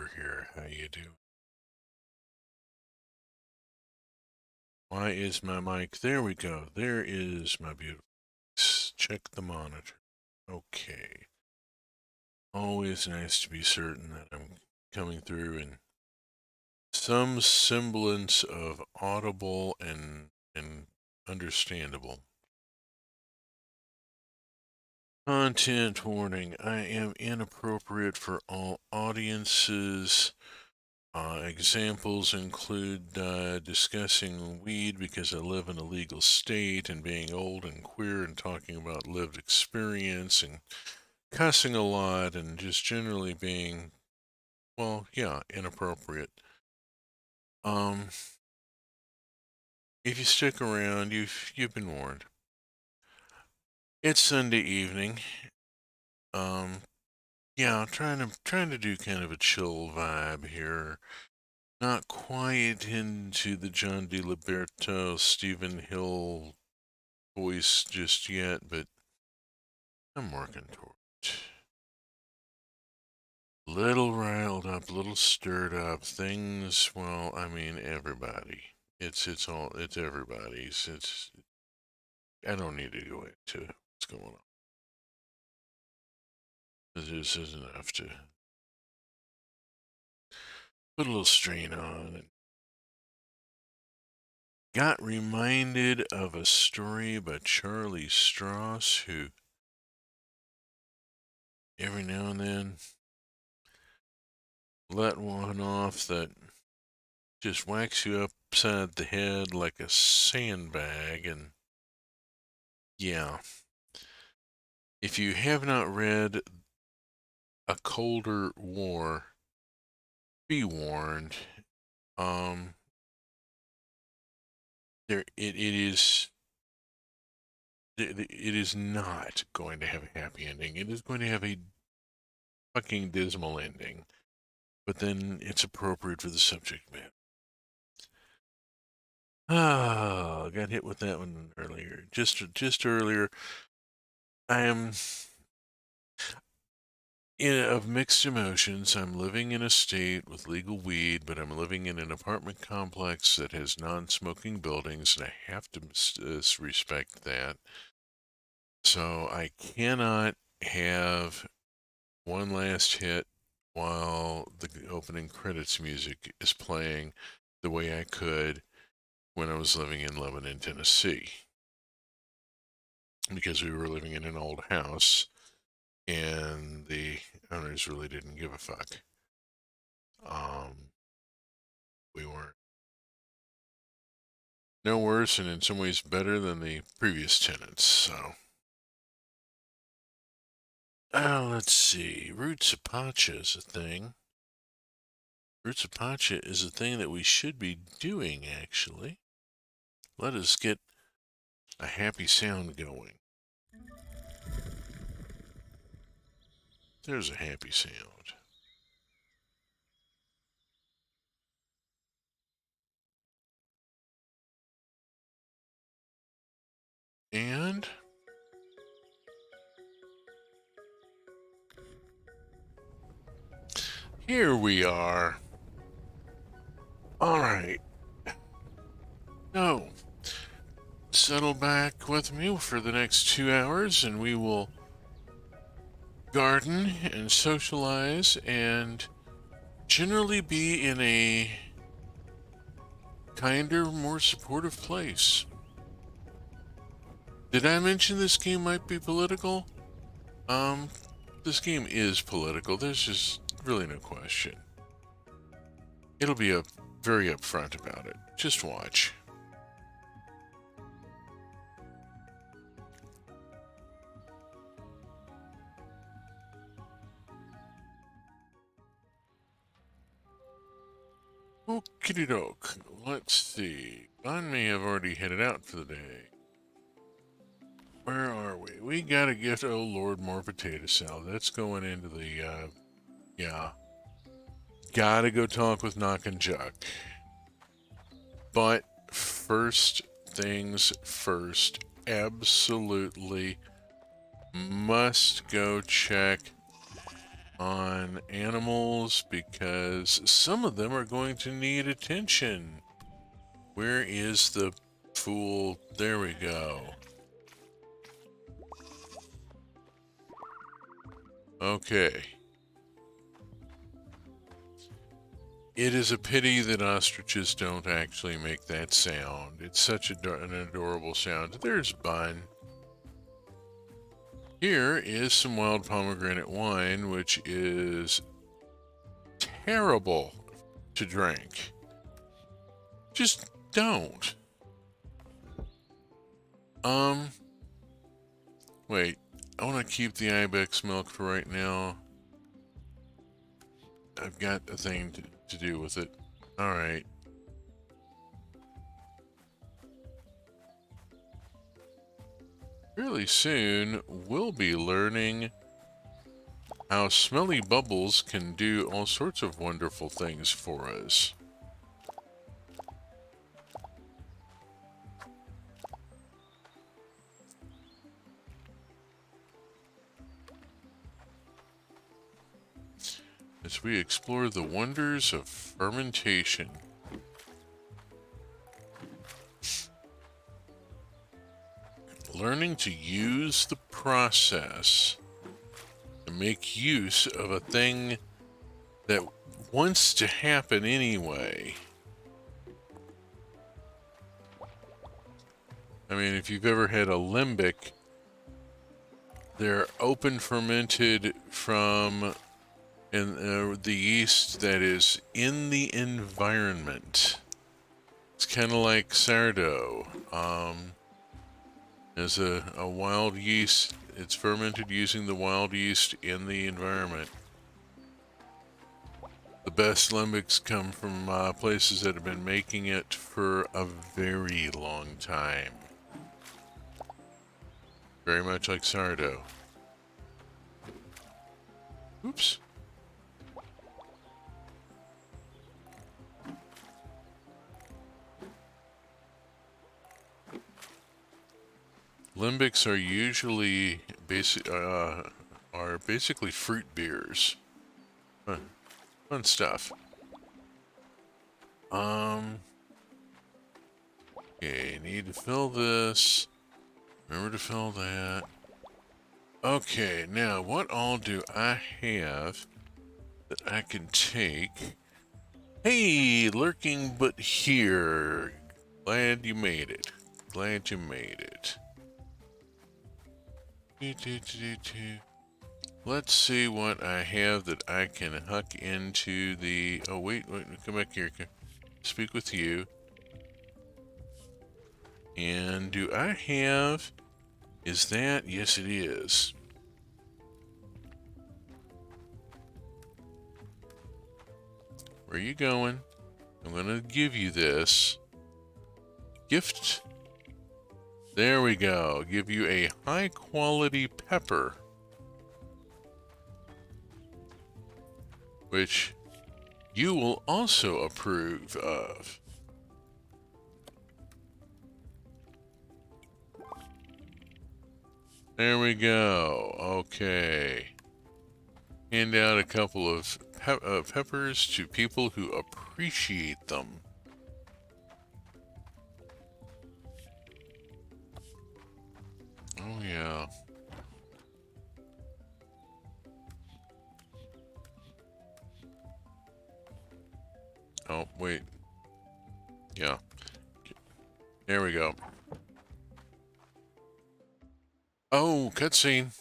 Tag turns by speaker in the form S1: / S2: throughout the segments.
S1: over here. How you doing? Why is my mic? There we go. There is my beautiful. Check the monitor. Okay. Always nice to be certain that I'm coming through in some semblance of audible and understandable. Content warning. I am inappropriate for all audiences. Examples include discussing weed because I live in a legal state, and being old and queer, and talking about lived experience, and cussing a lot, and just generally being, well, yeah, inappropriate. If you stick around, you've been warned. It's Sunday evening. Um, yeah, trying to do kind of a chill vibe here. Not quite into the John DiLiberto, Stephen Hill voice just yet, but I'm working toward it. Little riled up, little stirred up. Things, well, I mean, everybody. It's everybody's. I don't need to go into what's going on. This is enough to put a little strain on. And got reminded of a story by Charlie Strauss, who every now and then let one off that just whacks you upside the head like a sandbag. And yeah, if you have not read A Colder War, be warned. Um, it is not going to have a happy ending. It is going to have a fucking dismal ending. But then it's appropriate for the subject matter. Ah, got hit with that one earlier. Just earlier. I am of mixed emotions. I'm living in a state with legal weed, but I'm living in an apartment complex that has non-smoking buildings, and I have to respect that. So I cannot have one last hit while the opening credits music is playing the way I could when I was living in Lebanon, Tennessee, because we were living in an old house and the owners really didn't give a fuck. We weren't no worse and in some ways better than the previous tenants, so. Oh, let's see. Roots of Pacha is a thing. Roots of Pacha is a thing that we should be doing, actually. Let us get a happy sound going. There's a happy sound. And here we are. All right. No. Settle back with me for the next 2 hours and we will garden and socialize and generally be in a kinder, more supportive place. Did I mention this game might be political? Um, this game is political. There's just really no question. It'll be very upfront about it. Just watch. Okie doke. Let's see. I may have already headed out for the day. Where are we? We gotta get, oh lord, more potato salad. That's going into the, yeah. Gotta go talk with Nokk and Juck. But first things first, absolutely must go check on animals because some of them are going to need attention. Where is the fool? There we go. Okay. It is a pity that ostriches don't actually make that sound. It's such an adorable sound. There's Bun. Here is some wild pomegranate wine, which is terrible to drink. Just don't. Wait. I want to keep the ibex milk for right now. I've got a thing to do with it. Alright. Really soon, we'll be learning how smelly bubbles can do all sorts of wonderful things for us. As we explore the wonders of fermentation. Learning to use the process to make use of a thing that wants to happen anyway. I mean, if you've ever had a limbic, they're open fermented from the yeast that is in the environment. It's kind of like sourdough. There's a wild yeast. It's fermented using the wild yeast in the environment. The best limbics come from places that have been making it for a very long time. Very much like sourdough. Oops. Limbics are usually basically fruit beers. Fun stuff. Okay, need to fill this. Remember to fill that. Okay, now what all do I have that I can take? Hey, lurking but here. Glad you made it. Glad you made it. Let's see what I have that I can huck into the... Oh, wait, come back here. Speak with you. And do I have... Is that... Yes, it is. Where are you going? I'm going to give you this. Gift. There we go. Give you a high-quality pepper. Which you will also approve of. There we go. Okay. Hand out a couple of peppers to people who appreciate them. Oh, yeah. Oh, wait. Yeah. There we go. Oh, cutscene.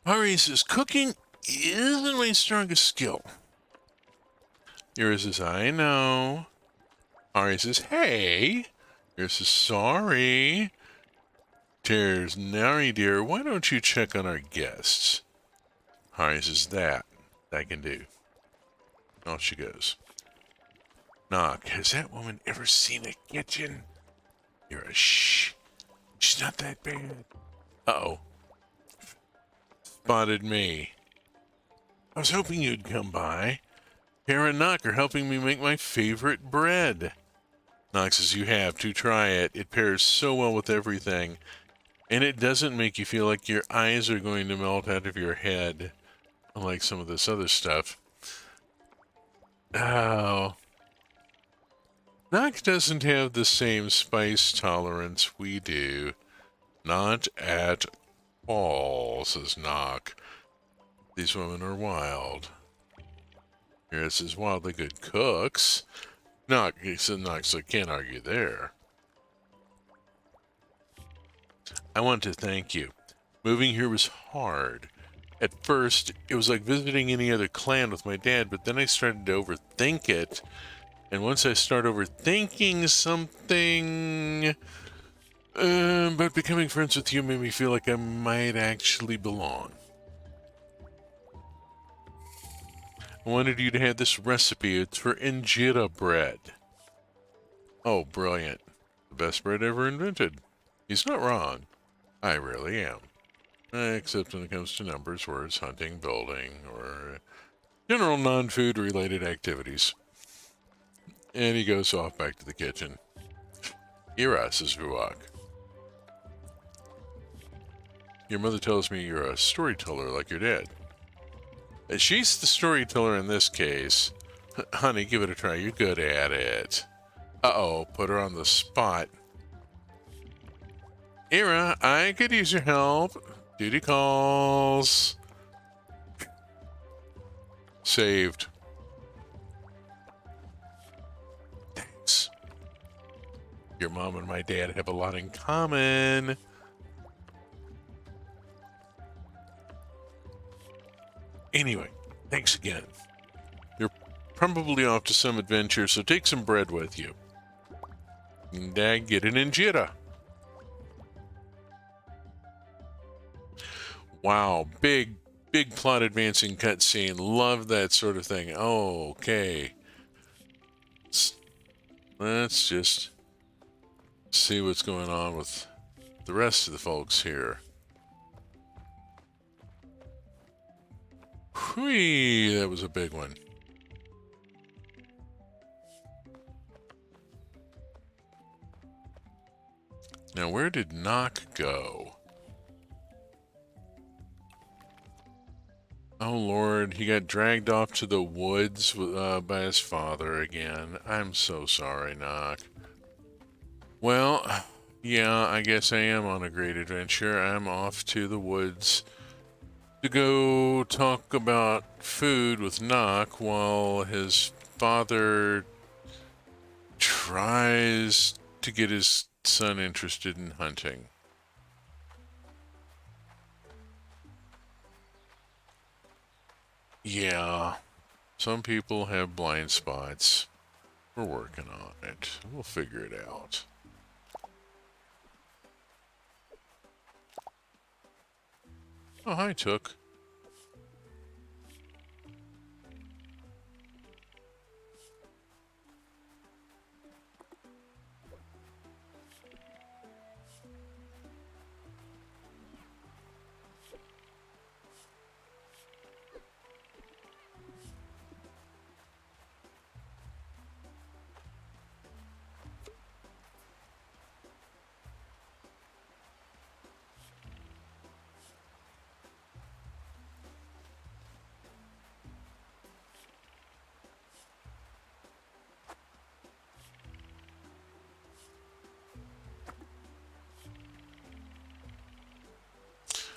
S1: Ari says, cooking isn't my strongest skill. Yours says, I know. Ari says, hey. Yours says, sorry. Tears, Nari dear, why don't you check on our guests? Ari says, that I can do. Off she goes. Nokk, has that woman ever seen a kitchen? You're a shh. She's not that bad. Uh-oh. Spotted me. I was hoping you'd come by. Kara and Nokk are helping me make my favorite bread. Nokk says you have to try it. It pairs so well with everything. And it doesn't make you feel like your eyes are going to melt out of your head, unlike some of this other stuff. Oh. Nokk doesn't have the same spice tolerance we do. Not at all, says Nokk. These women are wild. Here it says wildly good cooks. Nokk, he said Nokk, so I can't argue there. I want to thank you. Moving here was hard. At first, it was like visiting any other clan with my dad, but then I started to overthink it. And once I start overthinking something, but becoming friends with you made me feel like I might actually belong. I wanted you to have this recipe. It's for injera bread. Oh, brilliant. The best bread ever invented. He's not wrong. I really am. Except when it comes to numbers, words, hunting, building, or general non-food related activities. And he goes off back to the kitchen. Ira, says Vuok. Your mother tells me you're a storyteller like your dad. She's the storyteller in this case. Honey, give it a try. You're good at it. Uh-oh, put her on the spot. Ira, I could use your help. Duty calls. Saved. Thanks. Your mom and my dad have a lot in common. Anyway, thanks again. You're probably off to some adventure, so take some bread with you. And get an injera. Wow, big plot advancing cutscene. Love that sort of thing. Oh, okay. Let's just see what's going on with the rest of the folks here. Whee, that was a big one. Now, where did Nokk go? Oh, Lord, he got dragged off to the woods by his father again. I'm so sorry, Nokk. Well, yeah, I guess I am on a great adventure. I'm off to the woods to go talk about food with Nokk while his father tries to get his son interested in hunting. Yeah, some people have blind spots. We're working on it. We'll figure it out. Oh, hi, Took.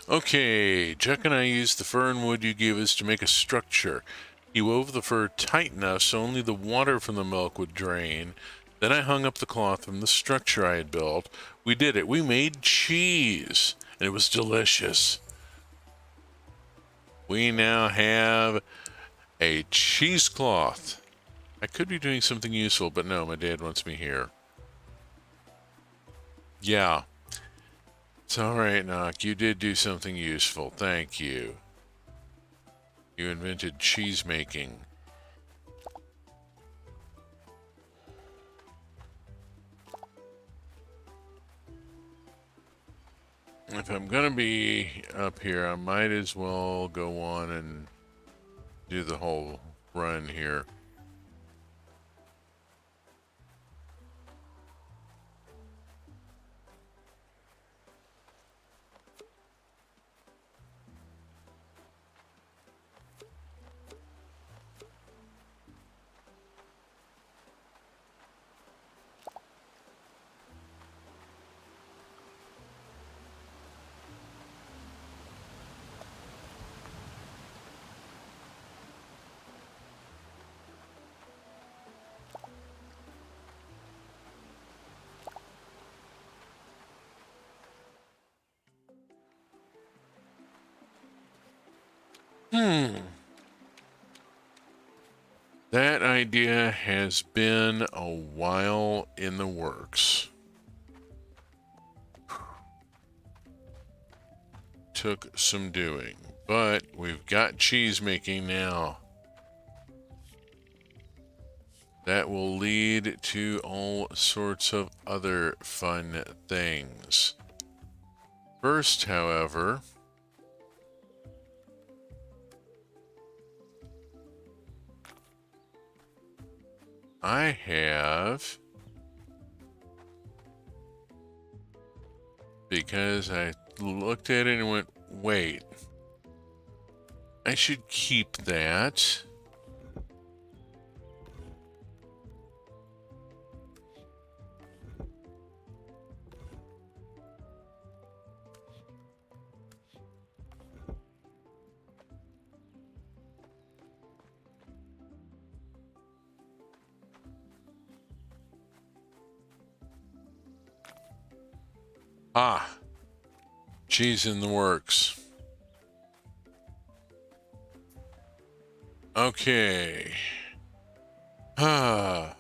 S1: Okay, Chuck and I used the fern wood you gave us to make a structure. He wove the fur tight enough so only the water from the milk would drain. Then I hung up the cloth from the structure I had built. We did it. We made cheese, and it was delicious. We now have a cheesecloth. I could be doing something useful, but no, my dad wants me here. Yeah. It's alright, Nokk. You did do something useful. Thank you. You invented cheese making. If I'm gonna be up here, I might as well go on and do the whole run here. That idea has been a while in the works. Took some doing, but we've got cheese making now. That will lead to all sorts of other fun things. First, however, I have, because I looked at it and went, wait, I should keep that. Ah, cheese in the works. Okay. Ah.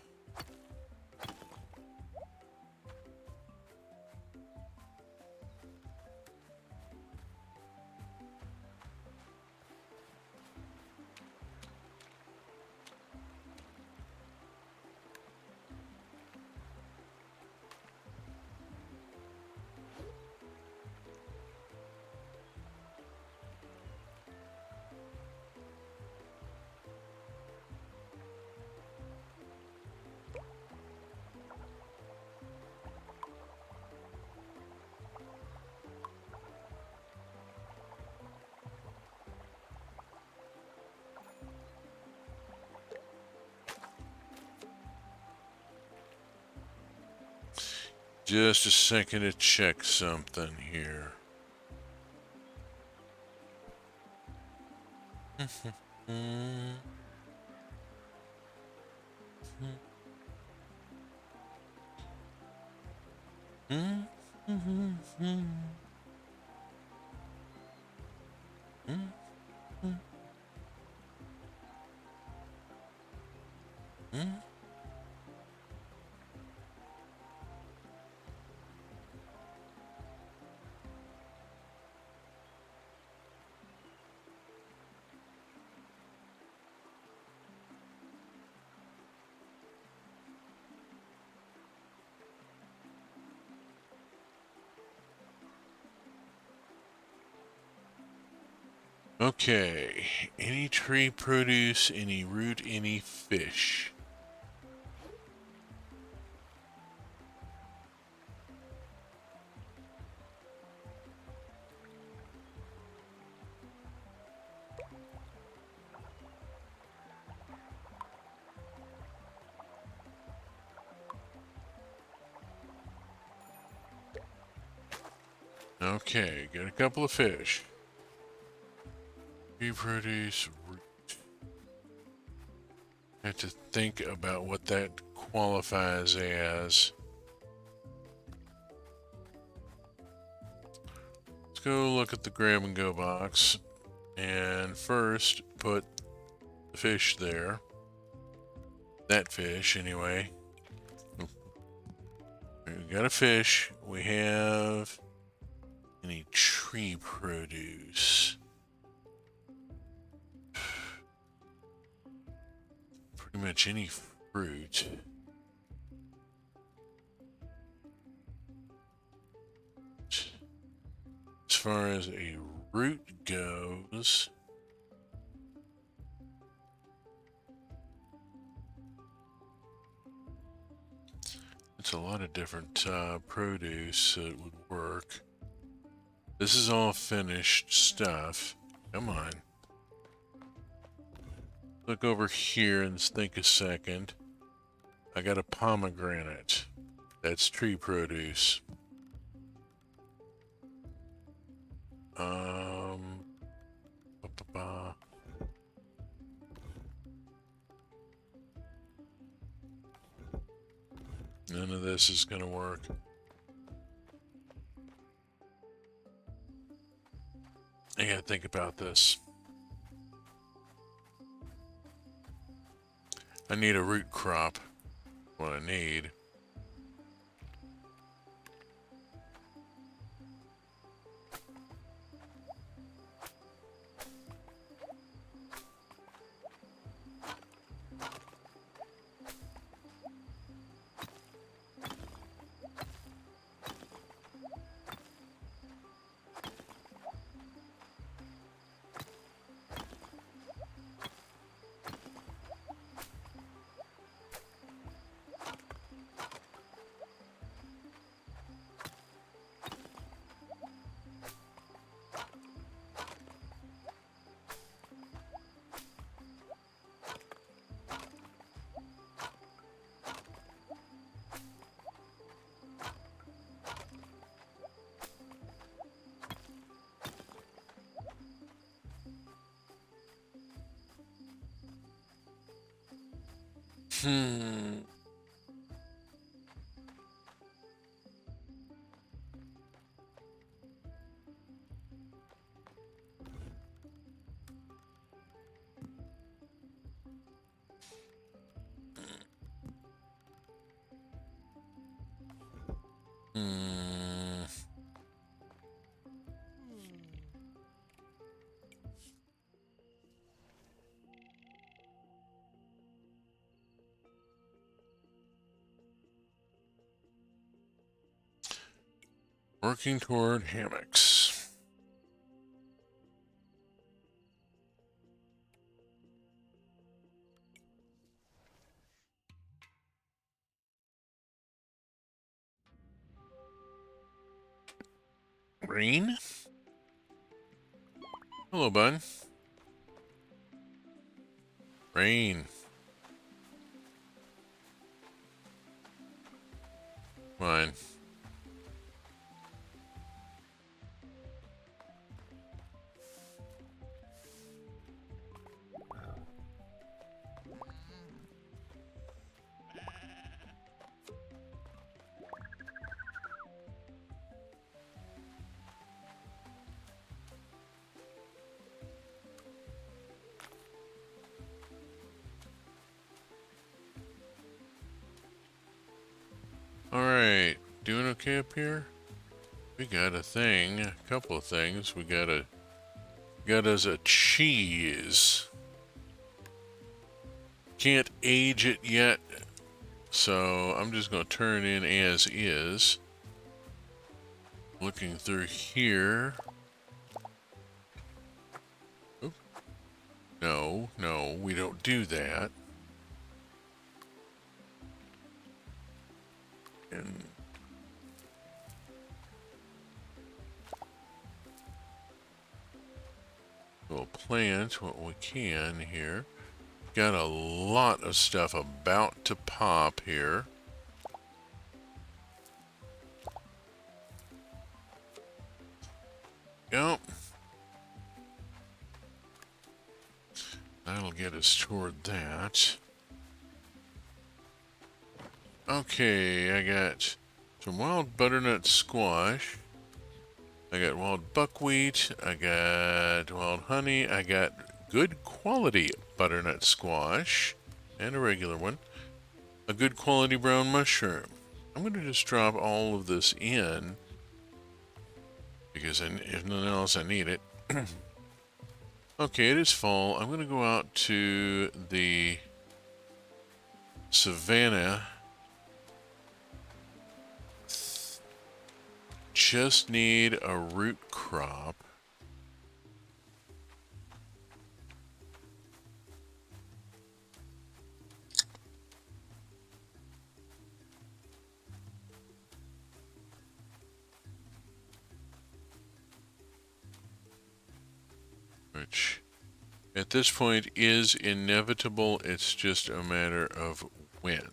S1: Just a second to check something here. Okay, any tree produce, any root, any fish. Okay, got a couple of fish. Tree produce, root. I have to think about what that qualifies as. Let's go look at the grab and go box. And first, put the fish there. That fish, anyway. We got a fish. We have any tree produce. Pretty much any fruit. As far as a root goes, it's a lot of different produce that would work. This is all finished stuff. Come on. Look over here and think a second. I got a pomegranate. That's tree produce. Ba-ba-ba. None of this is gonna work. I gotta think about this. I need a root crop. What I need. Hmm. Hmm. Working toward hammocks. Rain? Hello, bud. Rain. Fine. Alright. Doing okay up here? We got a thing. A couple of things. We got us a cheese. Can't age it yet, so I'm just going to turn it in as is. Looking through here. Oop. No, no, we don't do that. And we'll plant what we can here. Got a lot of stuff about to pop here. Yep. That'll get us toward that. Okay, I got some wild butternut squash. I got wild buckwheat. I got wild honey. I got good quality butternut squash. And a regular one. A good quality brown mushroom. I'm going to just drop all of this in. Because if nothing else, I need it. Okay, it is fall. I'm going to go out to the savannah. Just need a root crop. Which, at this point, is inevitable. It's just a matter of when.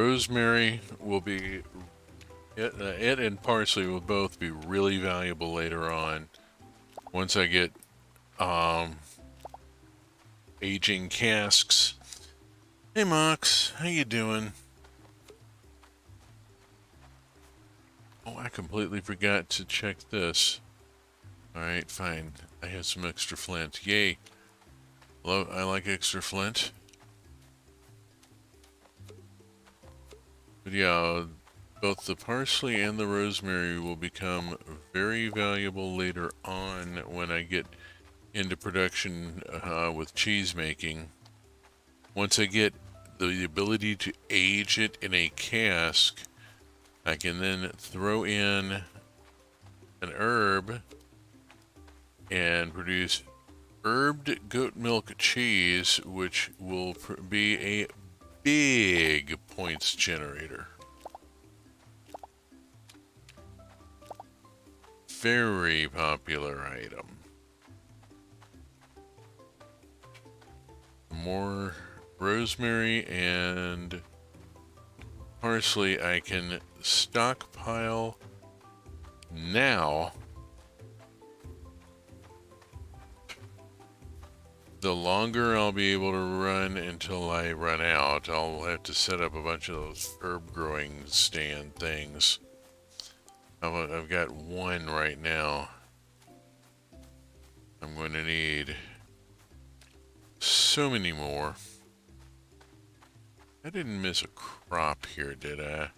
S1: rosemary will be it and parsley will both be really valuable later on once I get um, aging casks. Hey Mox, how you doing? Oh, I completely forgot to check this. Alright, fine. I have some extra flint. Yay. I like extra flint. But yeah, both the parsley and the rosemary will become very valuable later on when I get into production with cheese making. Once I get the ability to age it in a cask, I can then throw in an herb and produce herbed goat milk cheese, which will be a big points generator. Very popular item. More rosemary and parsley I can stockpile now. The longer I'll be able to run until I run out, I'll have to set up a bunch of those herb growing stand things. I've got one right now. I'm going to need so many more. I didn't miss a crop here, did I?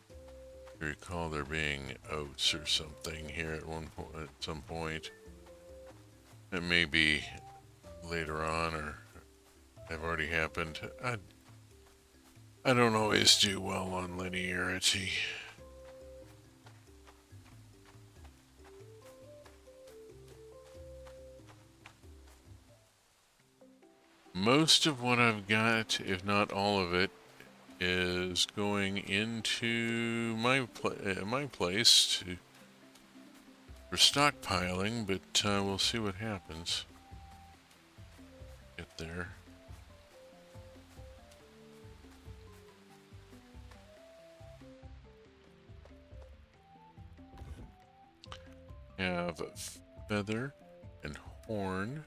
S1: I recall there being oats or something here at some point. It may be later on or have already happened. I don't always do well on linearity. Most of what I've got, if not all of it, is going into my place for stockpiling, but we'll see what happens. Get there. Have feather and horn.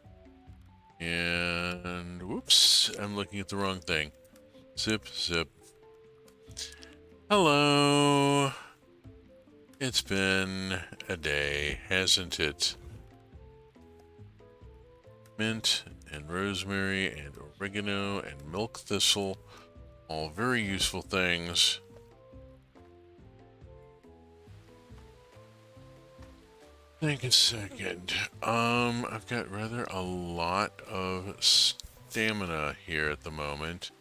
S1: And whoops, I'm looking at the wrong thing. Zip, zip. Hello. It's been a day, hasn't it? Mint and rosemary and oregano and milk thistle, all very useful things. Think a second. I've got rather a lot of stamina here at the moment.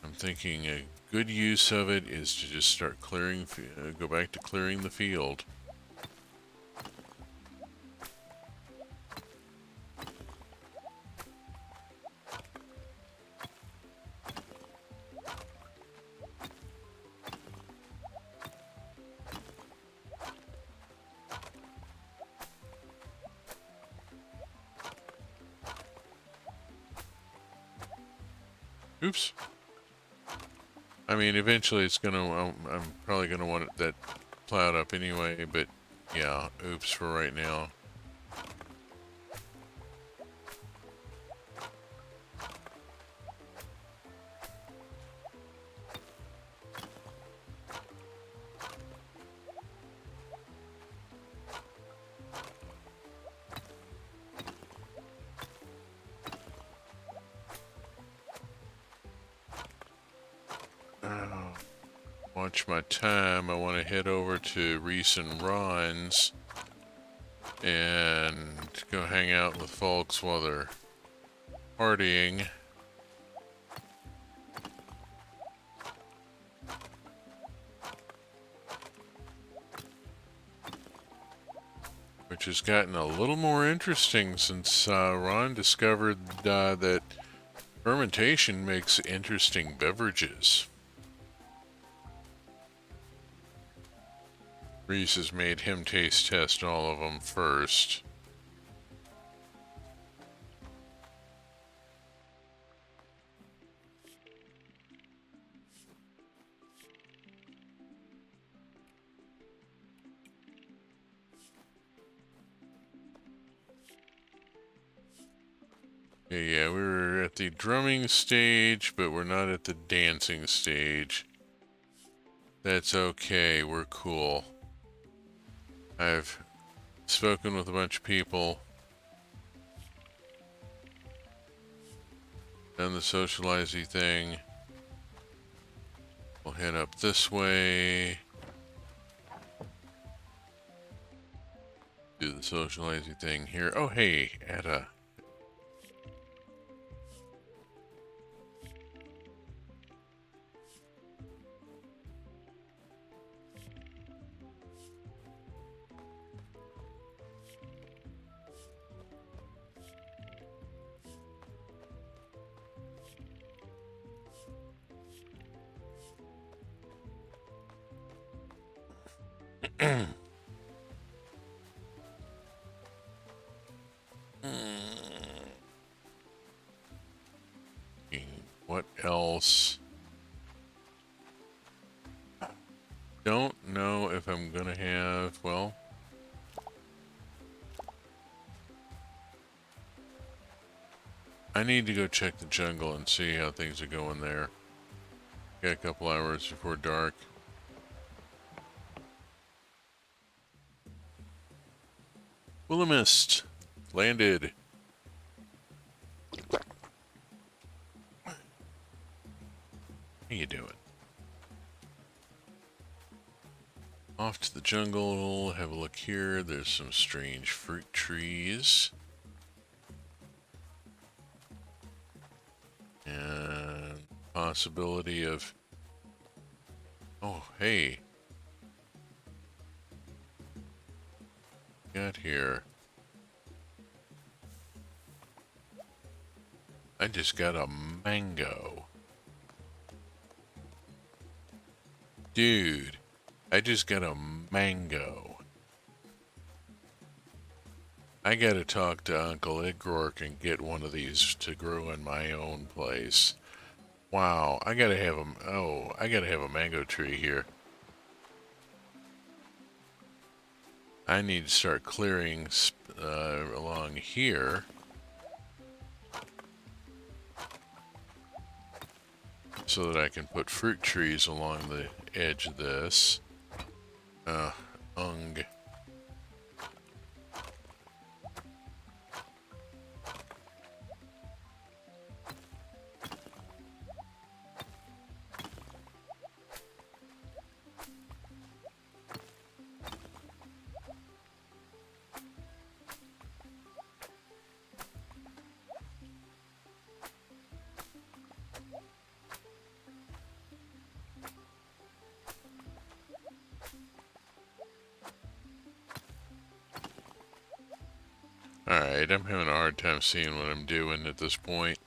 S1: I'm thinking a good use of it is to just start clearing, go back to clearing the field. Oops. I mean, eventually it's gonna, I'm probably gonna want that plowed up anyway, but yeah, oops for right now. Watch my time. I want to head over to Reese and Ron's and go hang out with folks while they're partying. Which has gotten a little more interesting since Ron discovered that fermentation makes interesting beverages. Reese has made him taste test all of them first. Yeah, we're at the drumming stage, but we're not at the dancing stage. That's okay, we're cool. I've spoken with a bunch of people, done the socializing thing. We'll head up this way. Do the socializing thing here. Oh, hey, Etta. What else? Don't know if I'm gonna have, well, I need to go check the jungle and see how things are going there. Got a couple hours before dark. Will missed. Landed. How you doing? Off to the jungle. Have a look here. There's some strange fruit trees. And possibility of... Oh, hey. Got here. I just got a mango. Dude, I just got a mango. I gotta talk to Uncle Igrork and get one of these to grow in my own place. Wow, I gotta have a... Oh, I gotta have a mango tree here. I need to start clearing along here. So that I can put fruit trees along the edge of this. Ung. Alright, I'm having a hard time seeing what I'm doing at this point.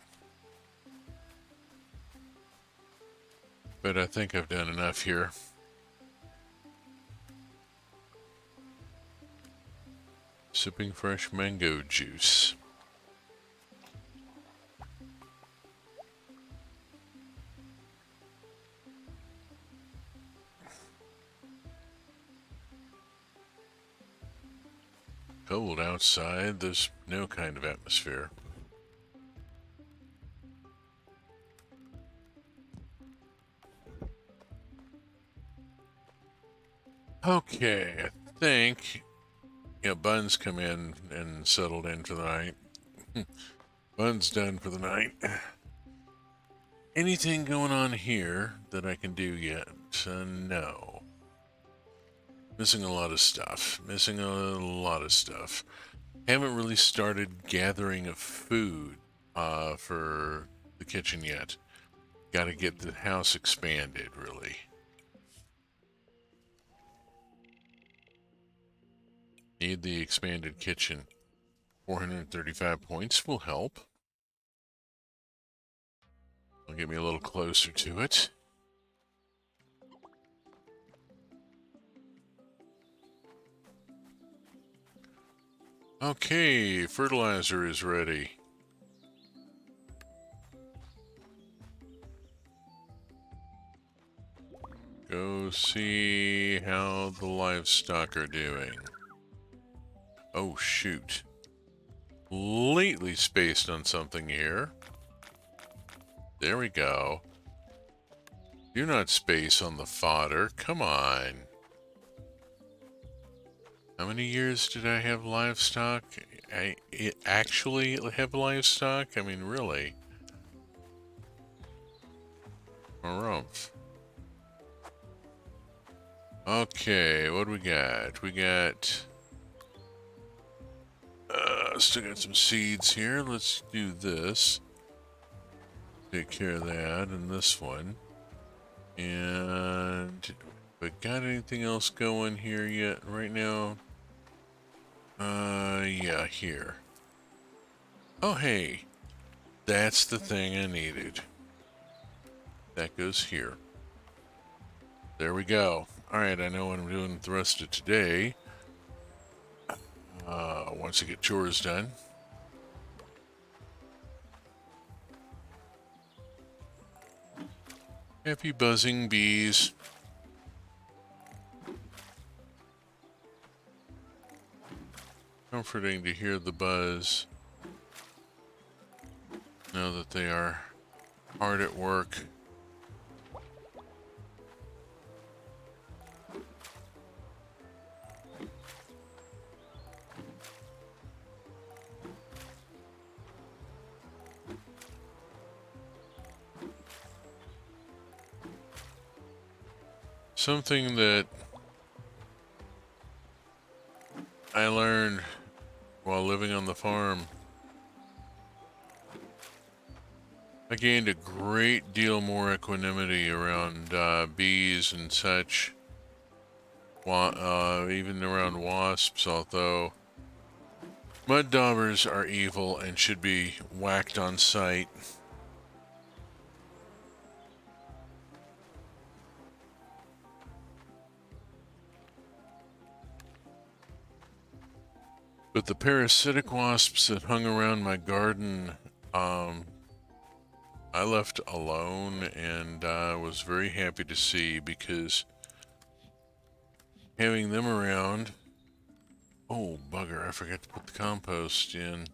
S1: But I think I've done enough here. Sipping fresh mango juice. Cold outside, there's no kind of atmosphere. Okay, I think... Yeah, Bun's come in and settled in for the night. Bun's done for the night. Anything going on here that I can do yet? No. Missing a lot of stuff. Missing a lot of stuff. Haven't really started gathering of food for the kitchen yet. Gotta get the house expanded, really. Need the expanded kitchen. 435 points will help. Will get me a little closer to it. Okay, fertilizer is ready. Go see how the livestock are doing. Oh, shoot. completely spaced on something here. There we go. Do not space on the fodder. Come on. How many years did I have livestock? I actually have livestock? I mean, really? Harumph. Okay, what do we got? We got... still got some seeds here. Let's do this. Take care of that and this one. And... we got anything else going here yet right now? Yeah, here. Oh, hey. That's the thing I needed. That goes here. There we go. Alright, I know what I'm doing the rest of today. Once I get chores done. Happy buzzing bees. Comforting to hear the buzz. Know that they are hard at work. Something that I learned while living on the farm. I gained a great deal more equanimity around bees and such. Even around wasps, although mud daubers are evil and should be whacked on sight. But the parasitic wasps that hung around my garden, I left alone, and was very happy to see, because having them around... oh, bugger, I forgot to put the compost in.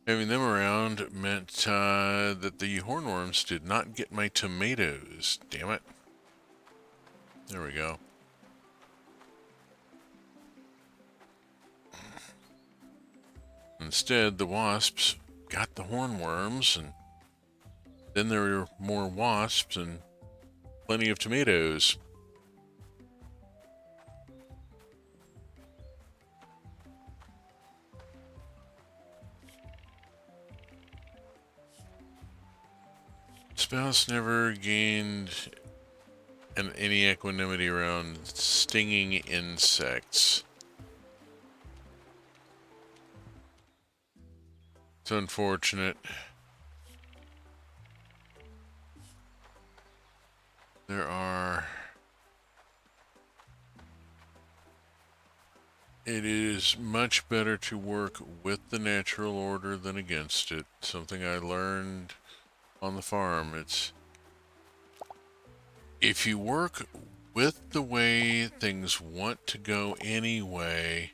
S1: Having them around meant that the hornworms did not get my tomatoes. Damn it. There we go. Instead, the wasps got the hornworms, and then there were more wasps and plenty of tomatoes. Spouse never gained any equanimity around stinging insects. It's unfortunate. It is much better to work with the natural order than against it. Something I learned on the farm. It's... if you work with the way things want to go anyway,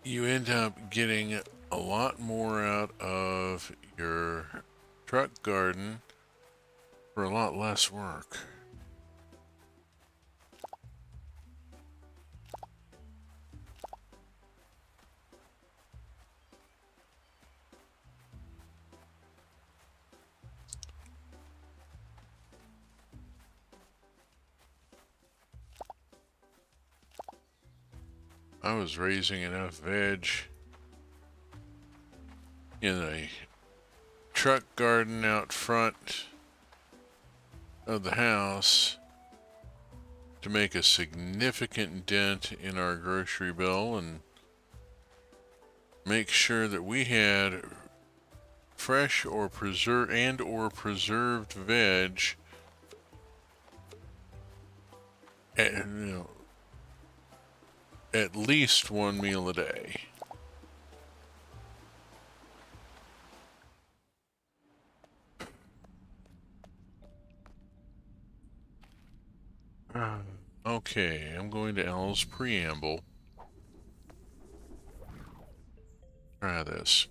S1: you end up getting a lot more out of your truck garden for a lot less work. I was raising enough veg in a truck garden out front of the house to make a significant dent in our grocery bill and make sure that we had fresh or preserved veg and, at least one meal a day. Okay, I'm going to Al's preamble. Try this.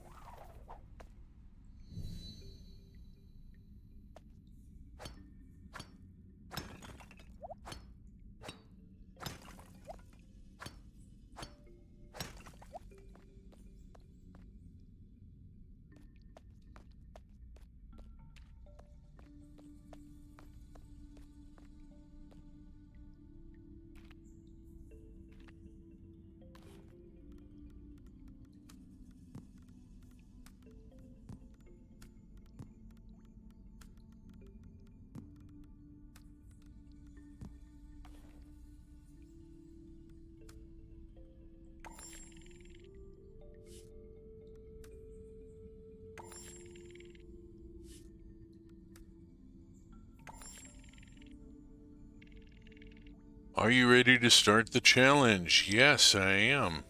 S1: Are you ready to start the challenge? Yes, I am.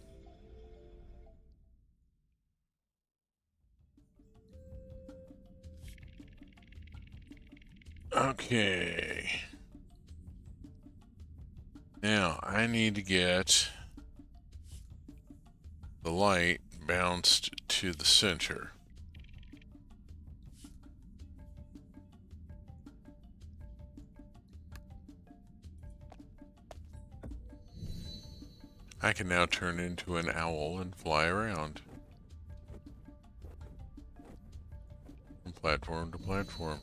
S1: Okay. Now, I need to get the light bounced to the center. I can now turn into an owl and fly around. From platform to platform.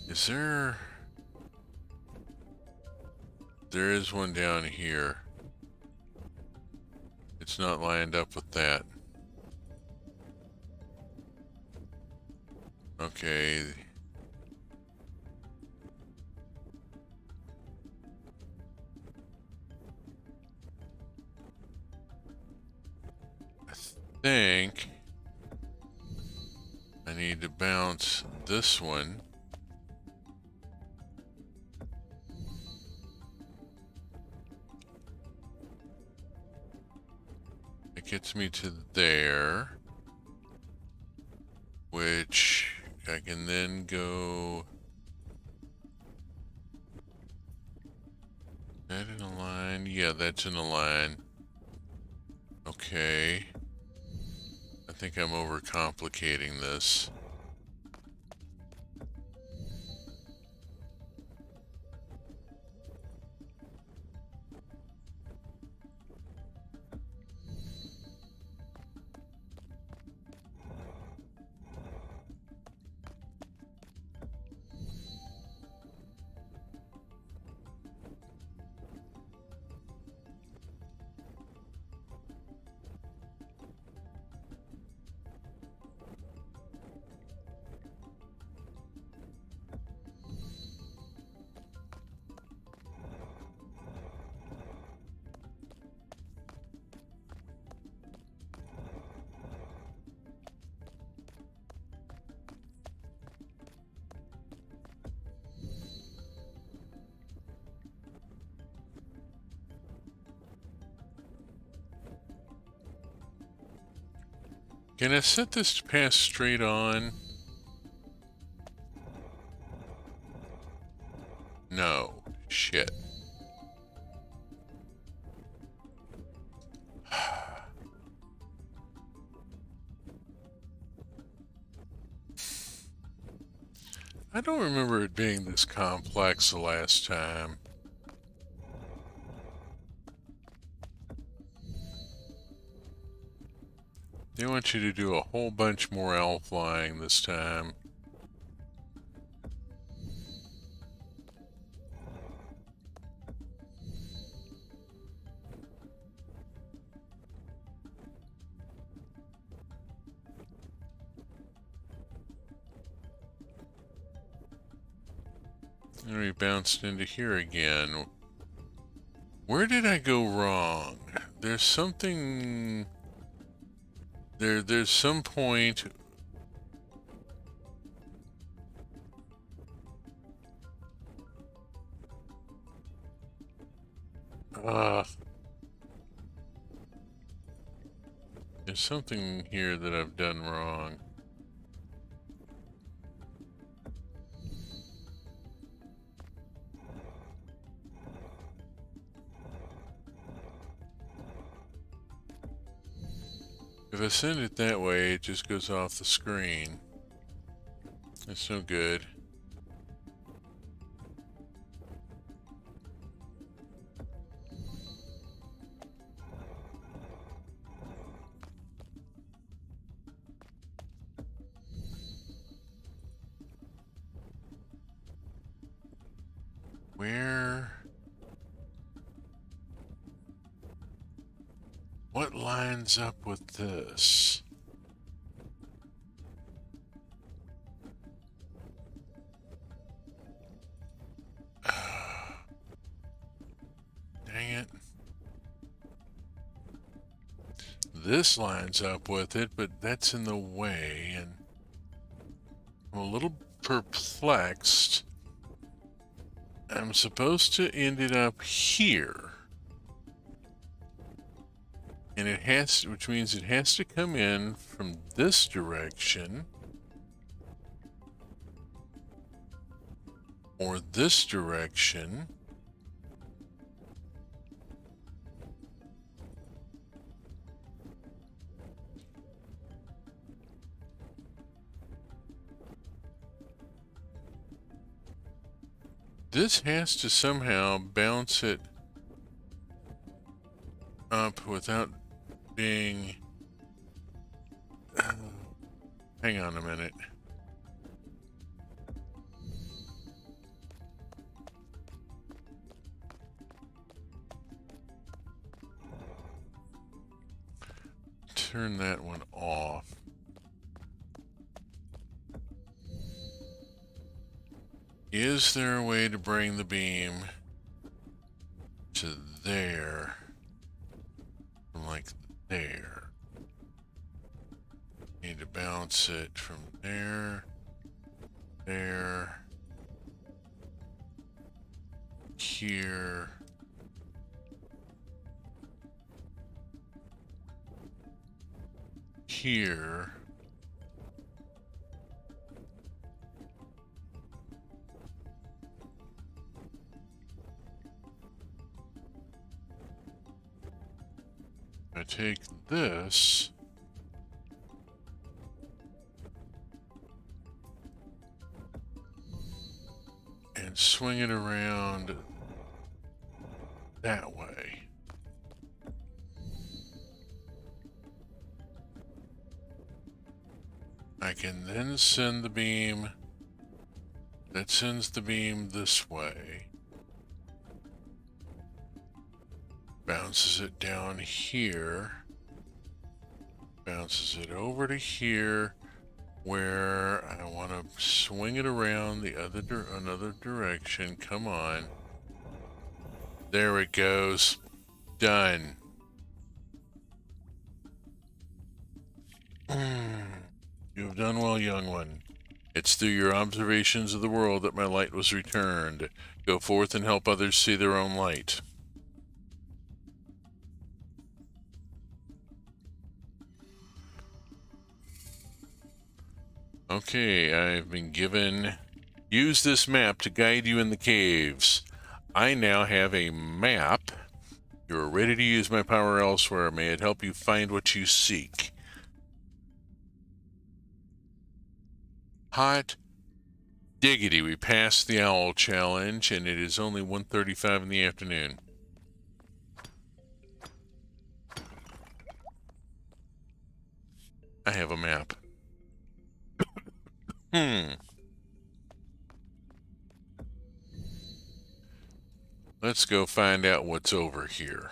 S1: Is there... There is one down here. It's not lined up with that. Okay. I think I need to bounce this one. It gets me to there, which I can then go... Is that in a line? Yeah, that's in a line. Okay. I think I'm overcomplicating this. Can I set this to pass straight on? No. Shit. I don't remember it being this complex the last time. They want you to do a whole bunch more owl flying this time. And we bounced into here again. Where did I go wrong? There's something... There's some point... There's something here that I've done wrong. If I send it that way, it just goes off the screen. That's no good. Where? What lines up with this? Dang it. This lines up with it, but that's in the way, and I'm a little perplexed. I'm supposed to end it up here. And it has to, which means it has to come in from this direction. Or this direction. This has to somehow bounce it up without being... hang on a minute. Turn that one off. Is there a way to bring the beam to there? From like there. Need to bounce it from there, there, here. Here. I take this. And swing it around that way. I can then send the beam that sends the beam this way. Bounces it down here. Bounces it over to here, where I want to swing it around the another direction. Come on. There it goes. Done. You have done well, young one. It's through your observations of the world that my light was returned. Go forth and help others see their own light. Okay, I've been given... Use this map to guide you in the caves. I now have a map. You are ready to use my power elsewhere. May it help you find what you seek. Hot diggity, we passed the owl challenge, and it is only 1:35 in the afternoon. I have a map. Let's go find out what's over here.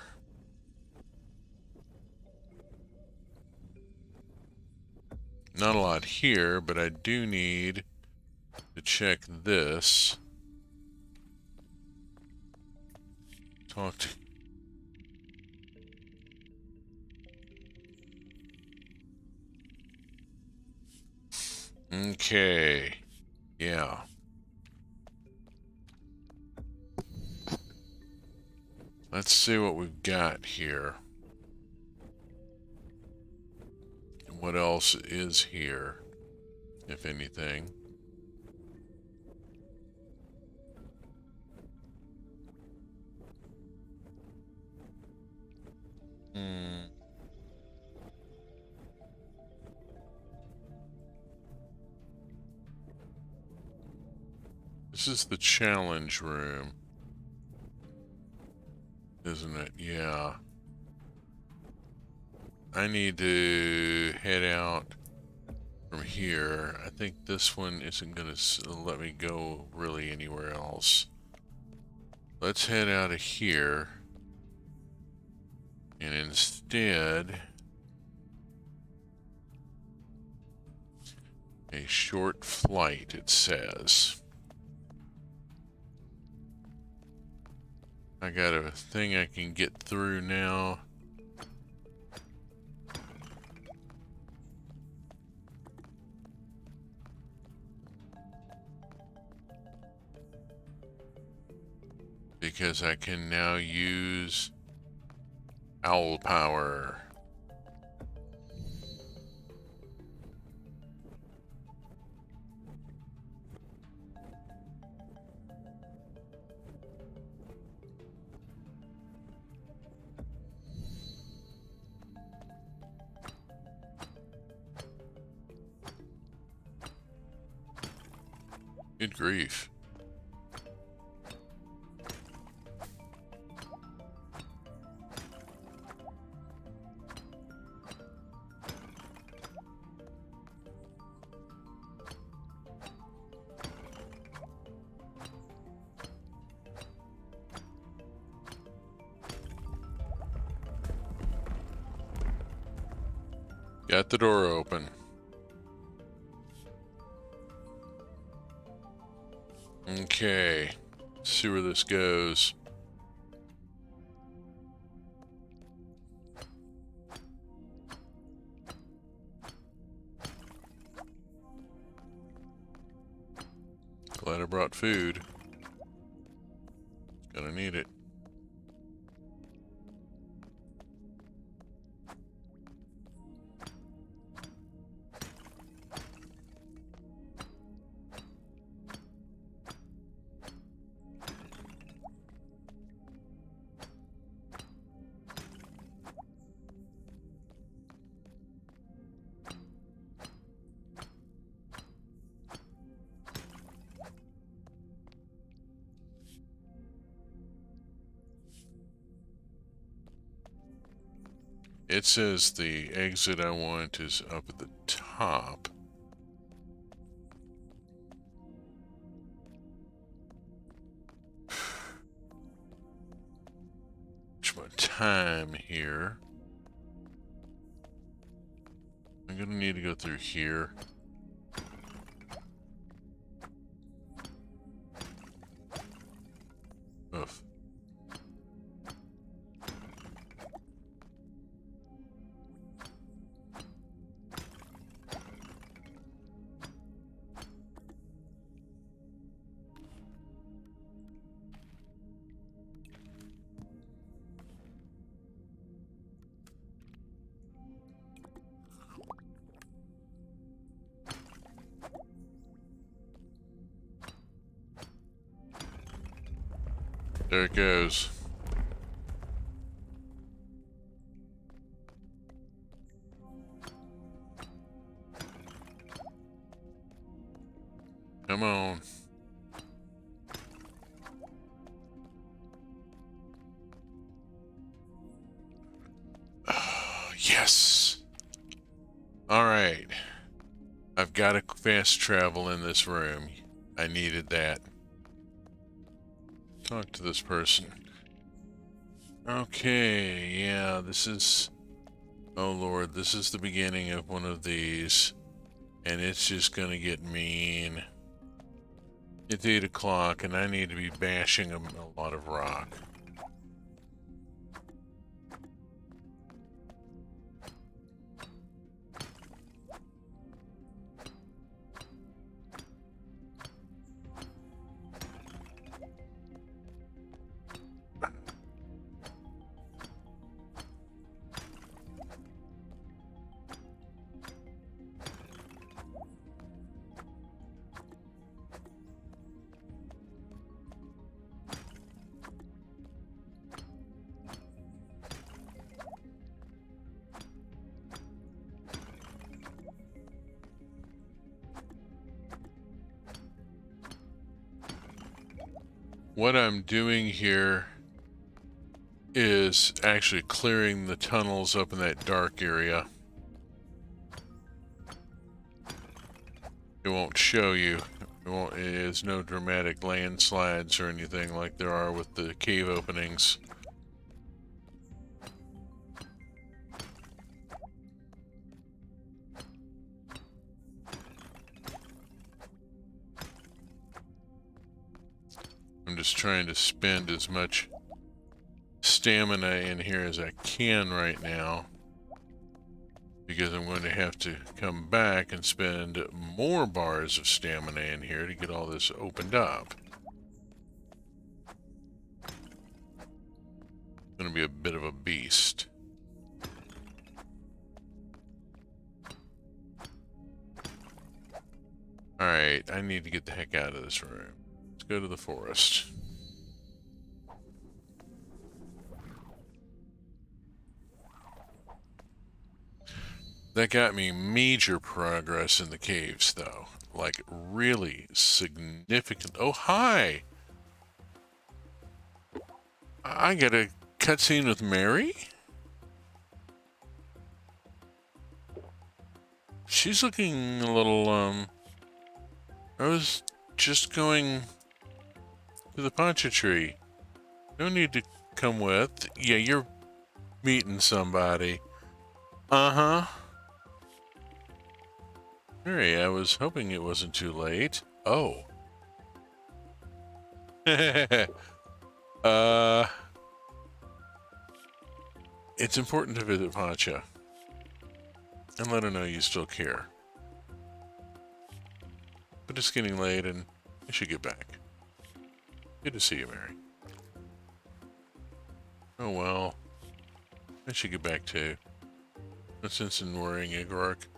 S1: Not a lot here, but I do need to check this. Talk to... Okay. Yeah. Let's see what we've got here. what else is here, if anything. This is the challenge room, isn't it? Yeah. I need to head out from here. I think this one isn't going to let me go really anywhere else. Let's head out of here. And instead, a short flight, it says. I got a thing I can get through now. Because I can now use owl power. Good grief. Got the door open. Okay, let's see where this goes. Glad I brought food. Gonna need it. It says the exit I want is up at the top. Watch my time here. I'm gonna need to go through here. Oof. There it goes. Come on. Yes. All right. I've got to fast travel in this room. I needed that. Talk to this person. Okay, yeah, this is... Oh lord, this is the beginning of one of these. And it's just gonna get mean. It's 8 o'clock and I need to be bashing a lot of rock. what I'm doing here is actually clearing the tunnels up in that dark area. It won't show you. It is no dramatic landslides or anything like there are with the cave openings. I'm just trying to spend as much stamina in here as I can right now, because I'm going to have to come back and spend more bars of stamina in here to get all this opened up. It's going to be a bit of a beast. Alright, I need to get the heck out of this room. Let's go to the forest. That got me major progress in the caves, though. Like, really significant. Oh, hi! I got a cutscene with Mary? She's looking a little, I was just going to the Pacha tree. No need to come with. Yeah, you're meeting somebody. Uh-huh. Mary, I was hoping it wasn't too late. Oh. It's important to visit Pacha. And let her know you still care. But it's getting late and I should get back. Good to see you, Mary. Oh well. I should get back too. No sense in worrying Igork.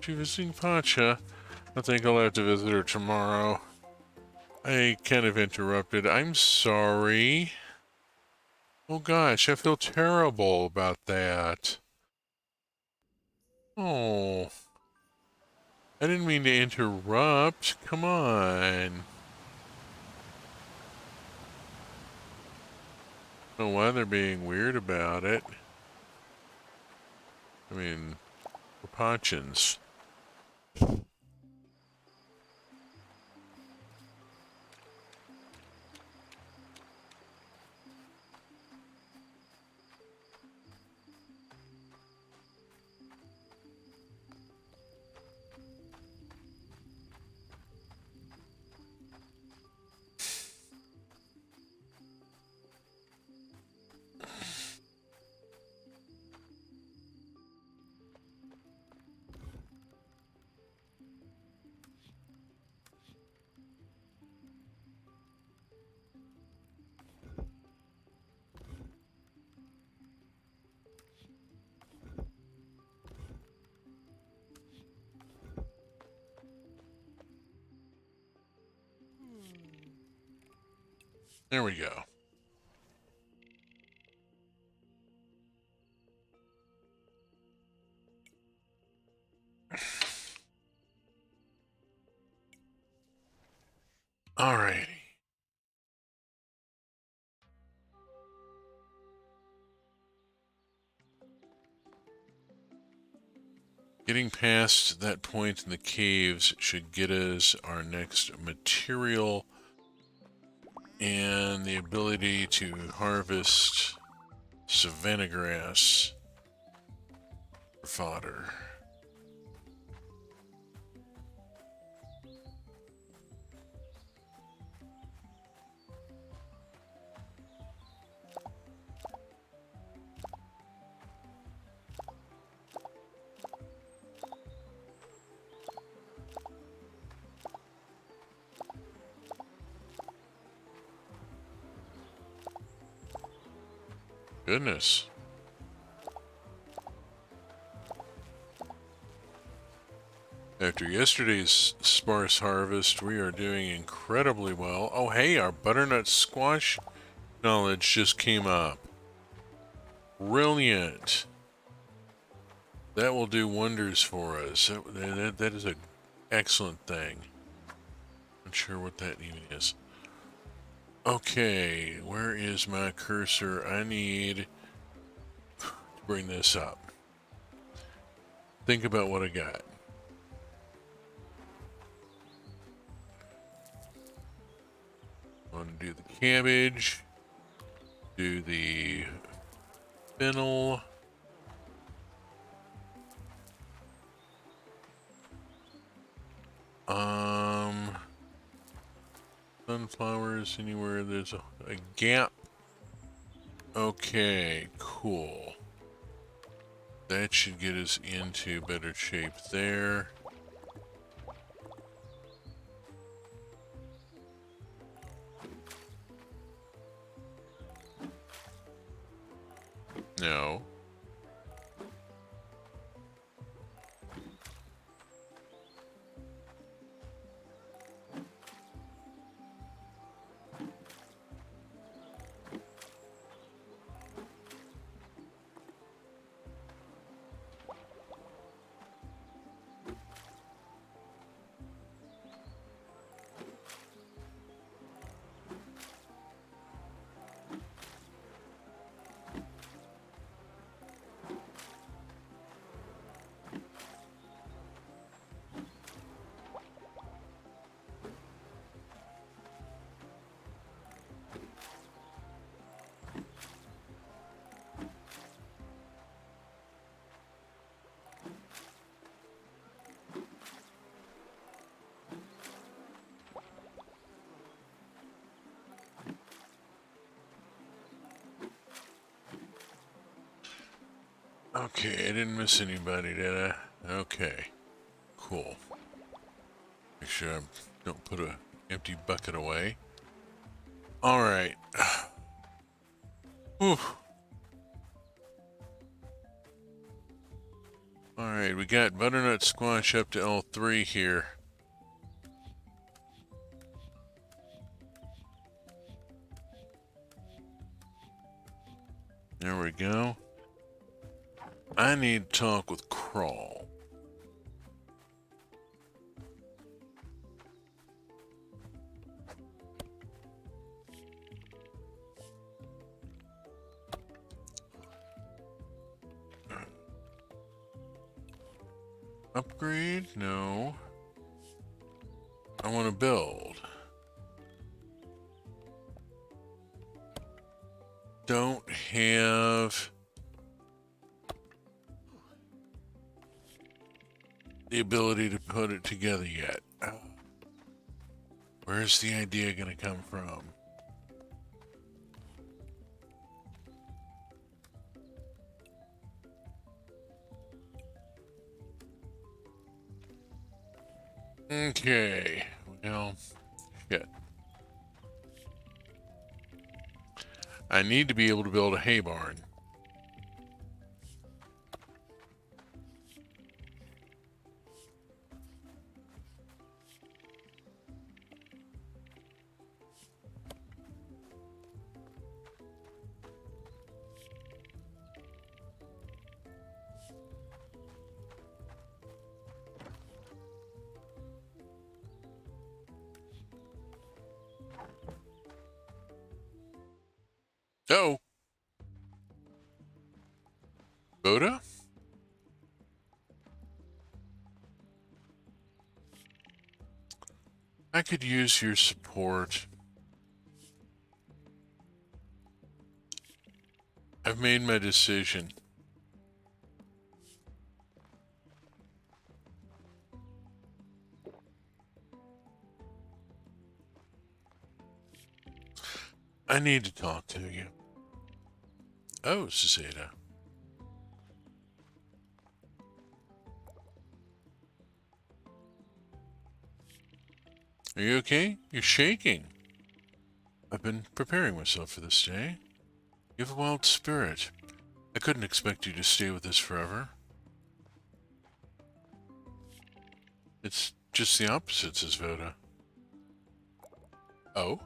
S1: She's visiting Pacha. I think I'll have to visit her tomorrow. I kind of interrupted. I'm sorry. Oh gosh, I feel terrible about that. Oh. I didn't mean to interrupt. Come on. I don't know why they're being weird about it. I mean, we're Pachans. There we go. Alrighty. Getting past that point in the caves should get us our next material and the ability to harvest savanna grass for fodder. Goodness. After yesterday's sparse harvest, we are doing incredibly well. Oh, hey, our butternut squash knowledge just came up. Brilliant. That will do wonders for us. That is an excellent thing. Not sure what that even is. Okay, where is my cursor? I need to bring this up. Think about what I got. I want to do the cabbage, do the fennel, sunflowers anywhere there's a gap. Okay, cool. That should get us into better shape there. No. Okay, I didn't miss anybody, did I? Okay, cool. Make sure I don't put a empty bucket away. All right. Whew. All right, we got butternut squash up to L3 here. There we go. I need to talk with Crawl. Upgrade? No. I want to build. Don't have the ability to put it together yet. Where's the idea going to come from? Okay, well, shit. I need to be able to build a hay barn. Oh! Voda? I could use your support. I've made my decision. I need to talk to you. Oh, Cicada. Are you okay? You're shaking. I've been preparing myself for this day. You have a wild spirit. I couldn't expect you to stay with us forever. It's just the opposite, says Voda. Oh?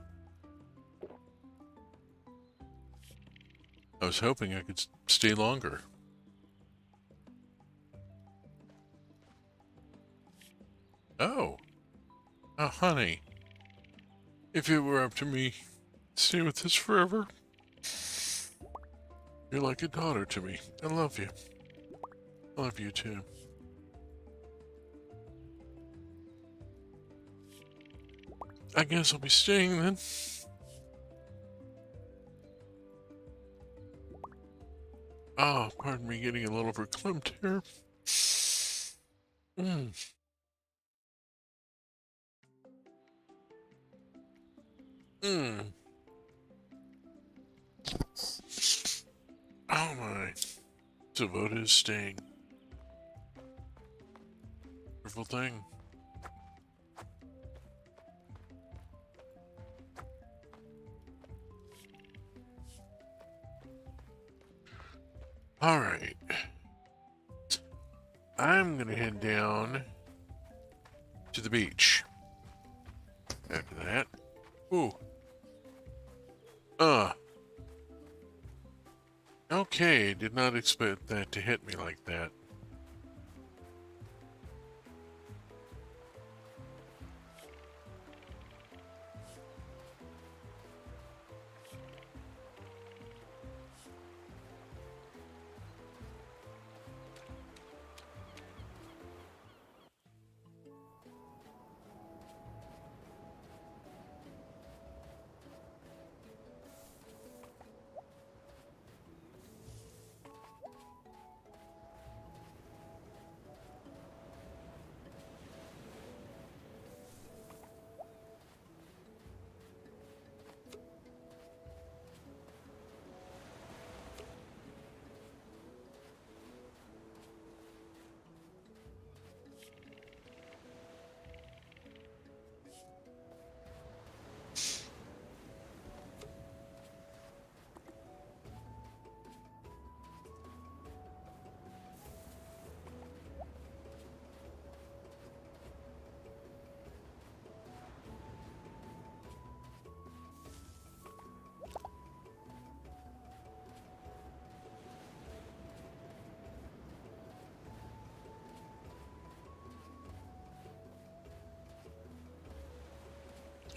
S1: I was hoping I could stay longer. Oh. Oh, honey. If it were up to me, stay with us forever. You're like a daughter to me. I love you. I love you too. I guess I'll be staying then. Oh, pardon me getting a little verklempt here. Mm. Mm. Oh my. So Voda is staying. Wonderful thing. Alright. I'm gonna head down to the beach. After that. Ooh. Okay, did not expect that to hit me like that.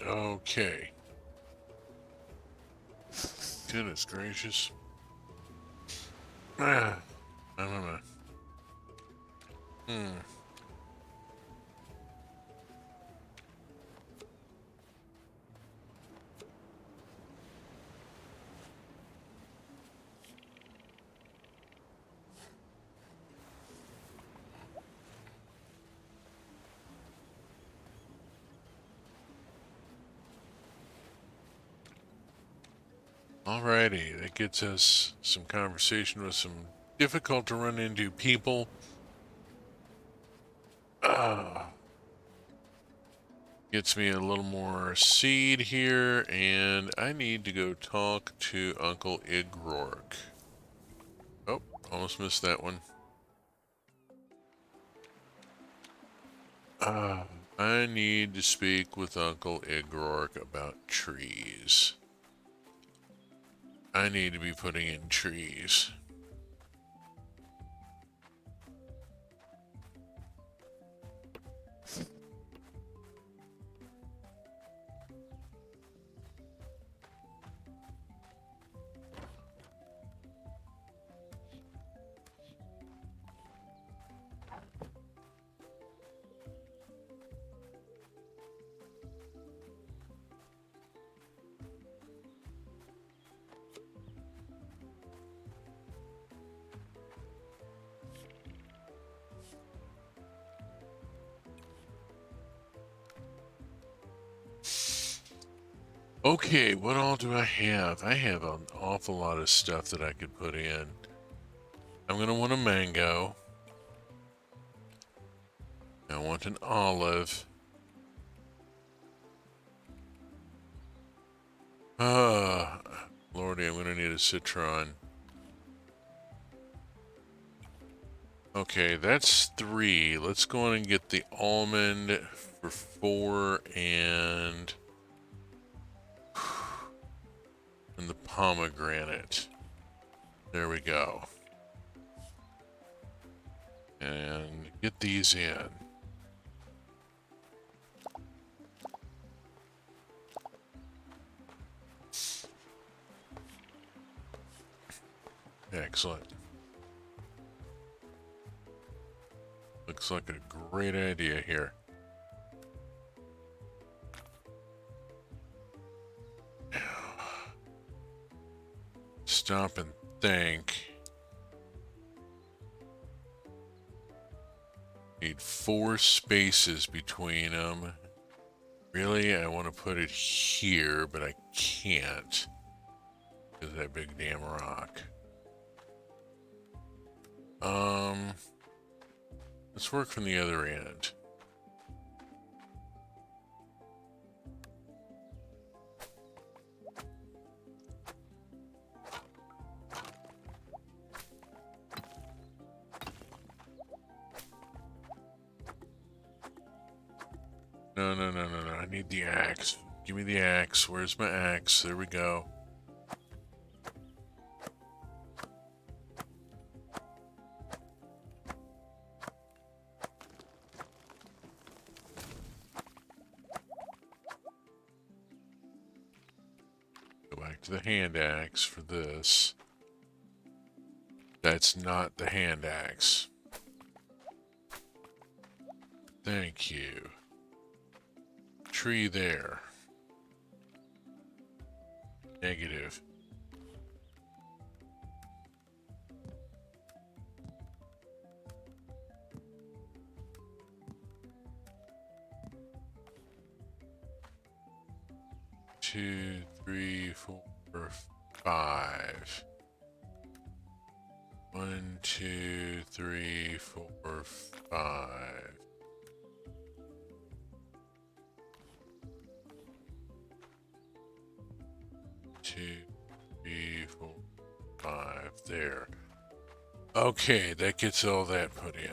S1: Okay. Goodness gracious. I don't know. Hmm. Alrighty, that gets us some conversation with some difficult to run into people. Gets me a little more seed here, and I need to go talk to Uncle Igrork. Oh, almost missed that one. I need to speak with Uncle Igrork about trees. I need to be putting in trees. Okay, what all do I have? I have an awful lot of stuff that I could put in. I'm going to want a mango. I want an olive. Lordy, I'm going to need a citron. Okay, that's 3. Let's go on and get the almond for 4 and the pomegranate. There we go. And get these in. Excellent. Looks like a great idea here. Stop and think. Need 4 spaces between them. Really, I want to put it here, but I can't. Because of that big damn rock. Let's work from the other end. No, no, no, no, no. I need the axe. Give me the axe. Where's my axe? There we go. Go back to the hand axe for this. That's not the hand axe. Thank you. Tree there. Negative. Two, three, 4, 5. 1, 2, 3, 4, 5. 2, 3, 4, 5. There. Okay, that gets all that put in.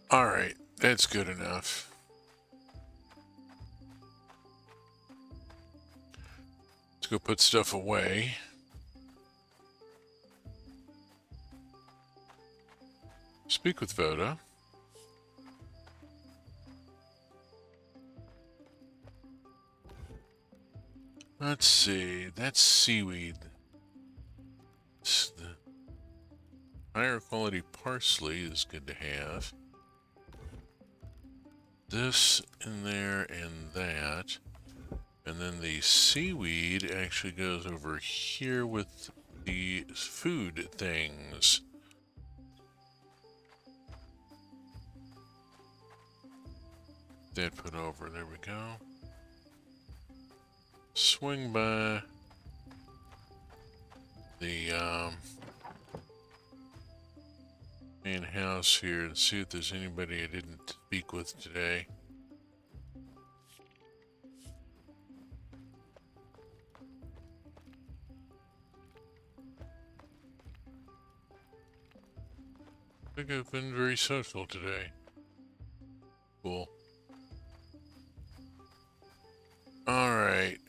S1: Alright, that's good enough. Let's go put stuff away. Speak with Voda. Let's see, that's seaweed. The higher quality parsley is good to have. This in there and that. And then the seaweed actually goes over here with the food things. That put over, there we go. Swing by the main house here and see if there's anybody I didn't speak with today. I think I've been very social today. Cool. Alright.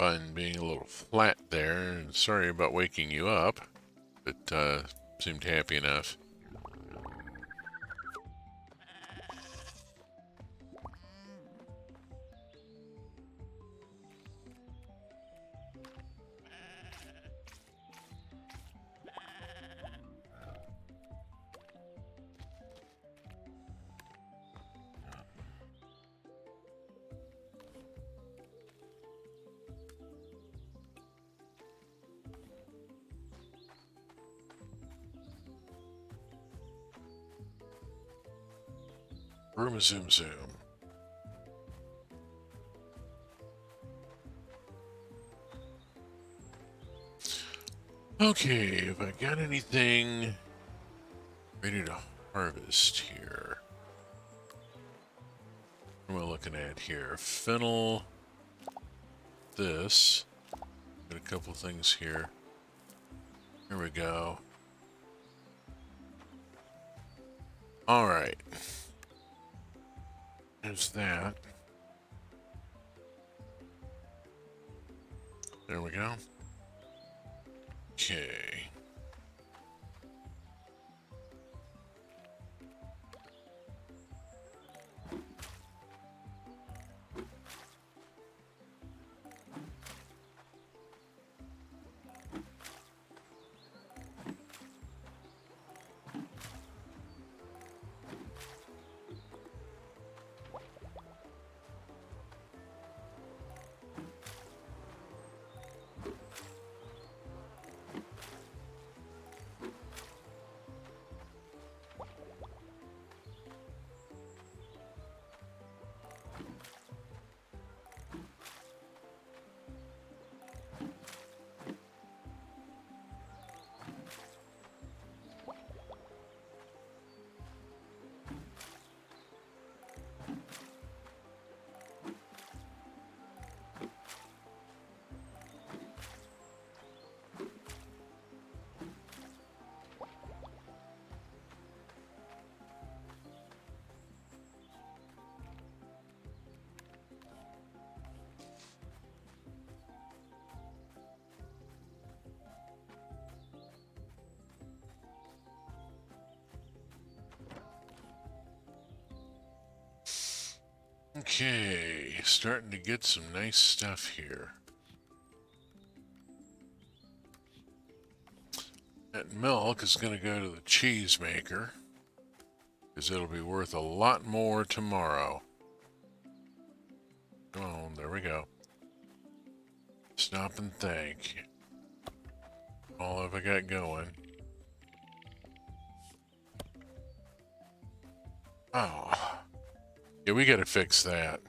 S1: Fun being a little flat there, and sorry about waking you up, but seemed happy enough. Room zoom zoom. Okay, have I got anything ready to harvest here? What am I looking at here? Fennel. This. Got a couple things here. Here we go. Alright. There's that. There we go. Okay. Okay, starting to get some nice stuff here. That milk is going to go to the cheese maker, because it'll be worth a lot more tomorrow. Come on, there we go. Stop and think. All have I got going? Oh. Yeah, we gotta fix that.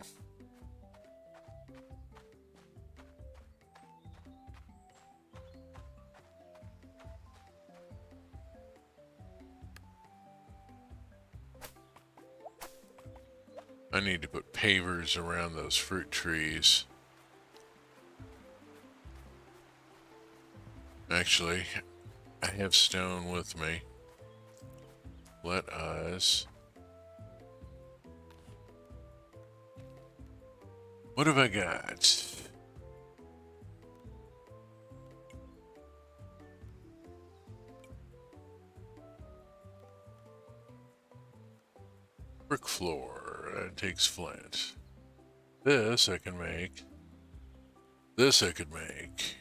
S1: I need to put pavers around those fruit trees. Actually, I have stone with me. Let us... What have I got? Brick floor. That takes flint. This I can make. This I could make.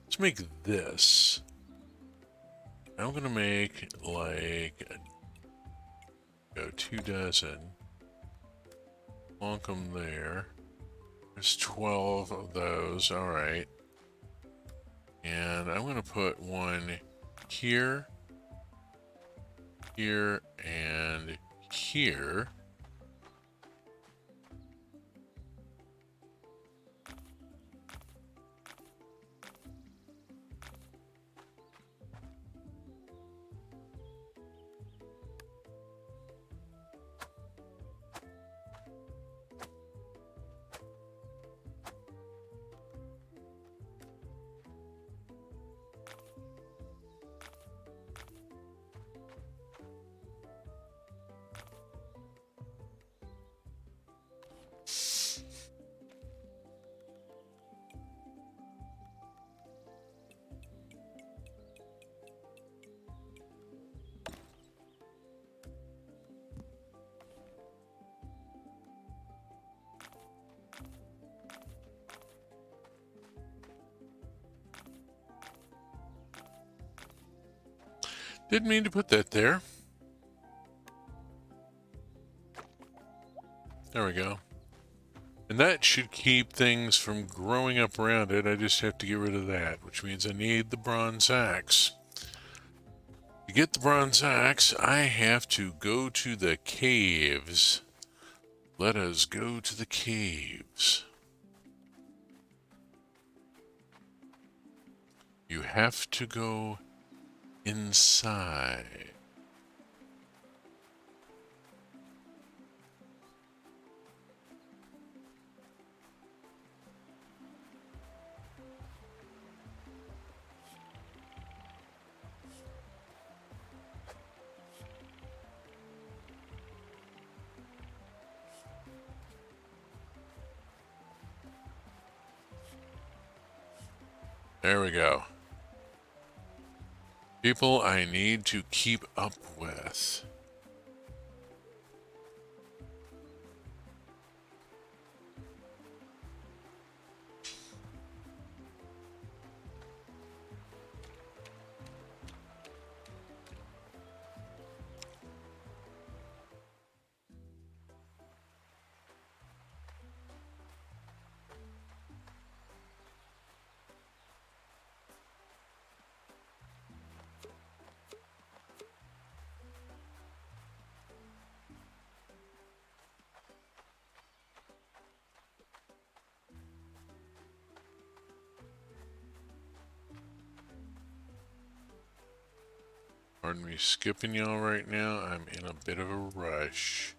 S1: Let's make this. I'm gonna make like... Go 2 dozen. Plonk them there. There's 12 of those, alright. And I'm gonna put one here, here, and here. Didn't mean to put that there. There we go. And that should keep things from growing up around it. I just have to get rid of that, which means I need the bronze axe. To get the bronze axe, I have to go to the caves. Let us go to the caves. You have to go inside. There we go. People I need to keep up with. Pardon me skipping y'all right now. I'm in a bit of a rush.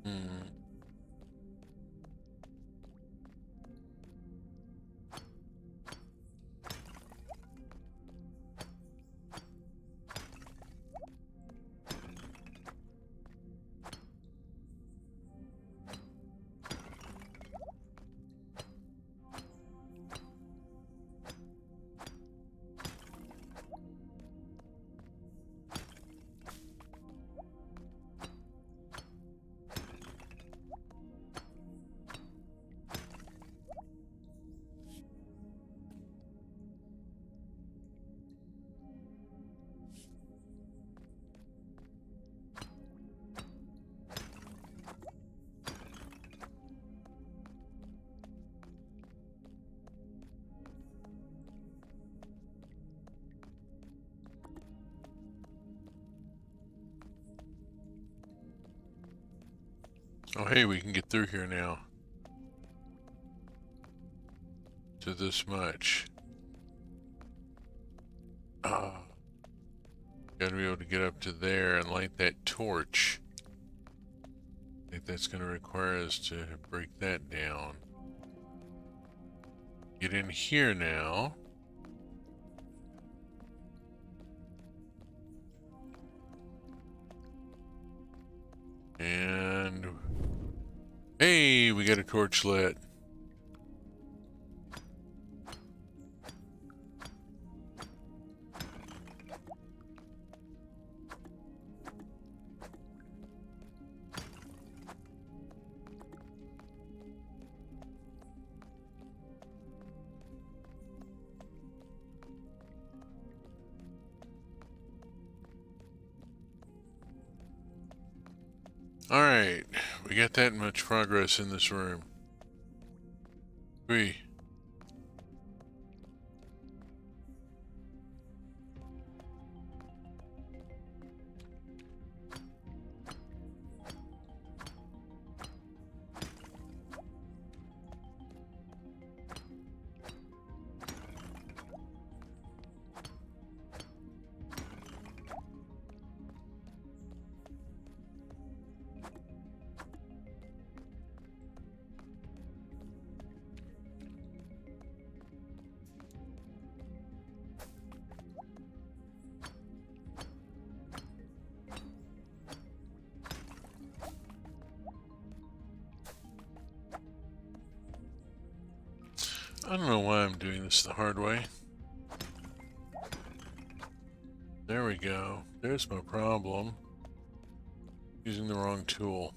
S1: Hmm. Oh, hey, we can get through here now. To this much. Ah. Gotta be able to get up to there and light that torch. I think that's gonna require us to break that down. Get in here now. And... hey, we got a torch lit. Alright, we got that much progress in this room. We. I don't know why I'm doing this the hard way. There we go. There's my problem. Using the wrong tool.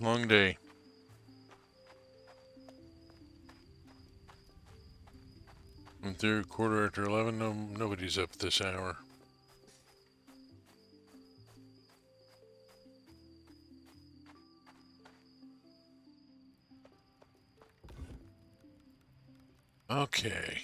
S1: Long day. Went through 11:15. Nobody's up this hour. Okay.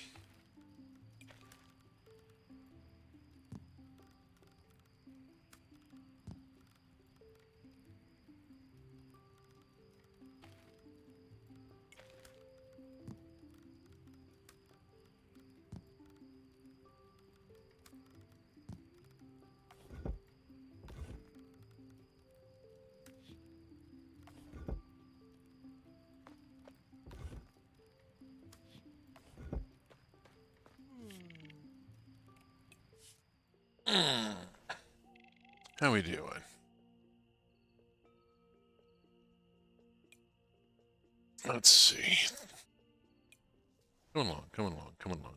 S1: How we doing? Let's see. Come along, come along, come along.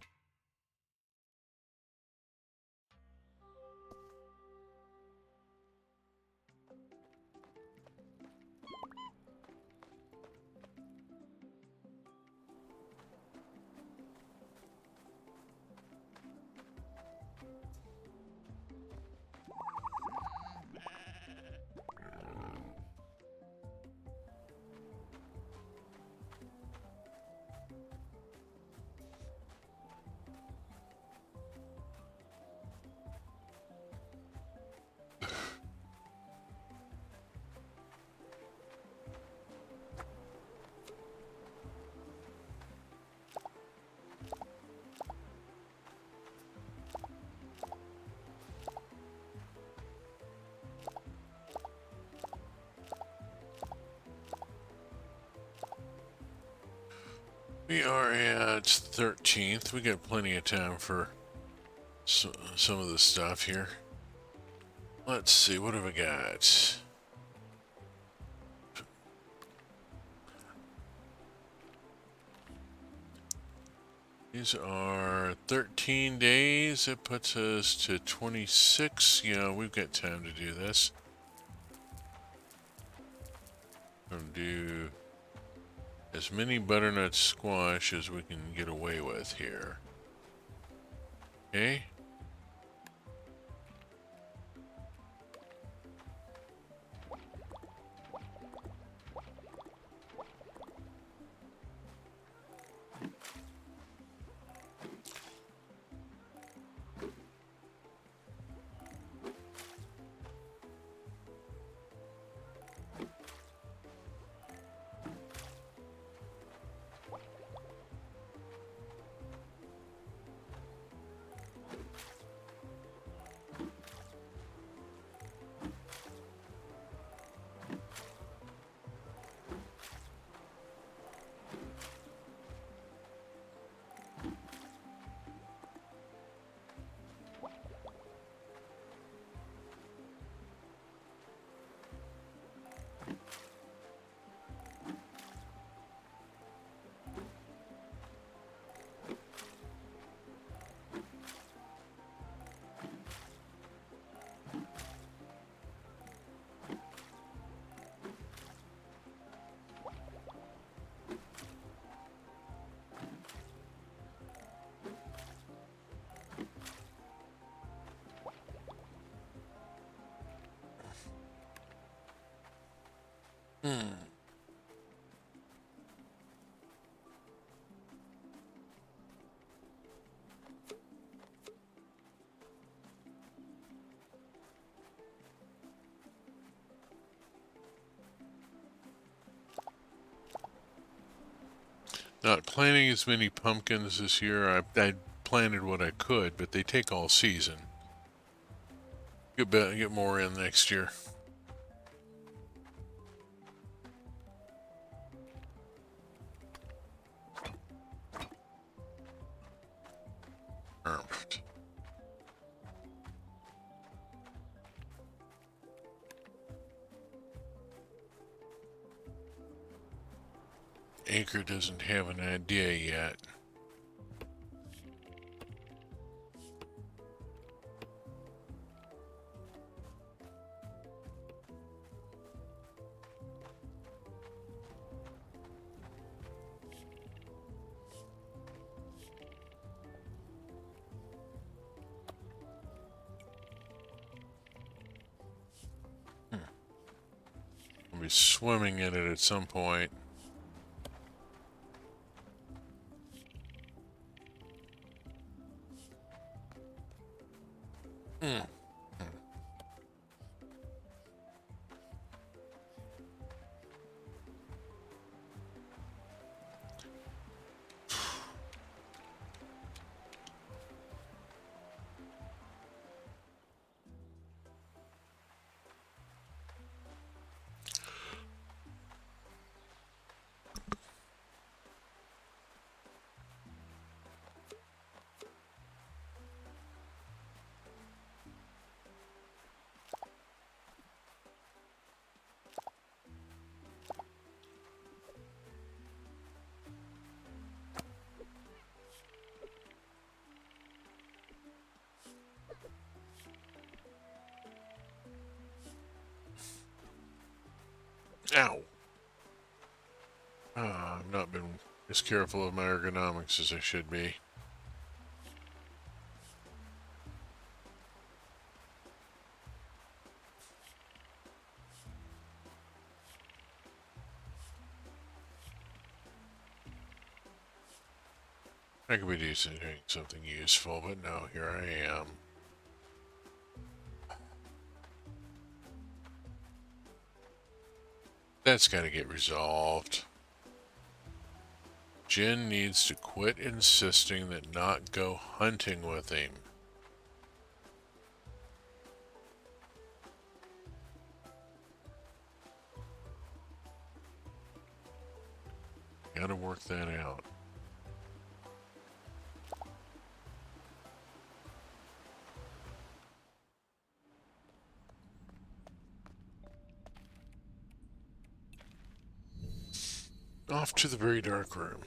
S1: We are at 13th. We got plenty of time for some of the stuff here. Let's see, what have we got? These are 13 days. That puts us to 26. Yeah, we've got time to do this. I'm gonna do as many butternut squash as we can get away with here. Okay. Not planting as many pumpkins this year. I planted what I could, but they take all season. Get more in next year. Anchor doesn't have an idea yet. I'll be swimming in it at some point. Ow! I've not been as careful of my ergonomics as I should be. I could be doing something useful, but no, here I am. That's got to get resolved. Jin needs to quit insisting that Nokk go hunting with him. Gotta work that out. Off to the very dark room.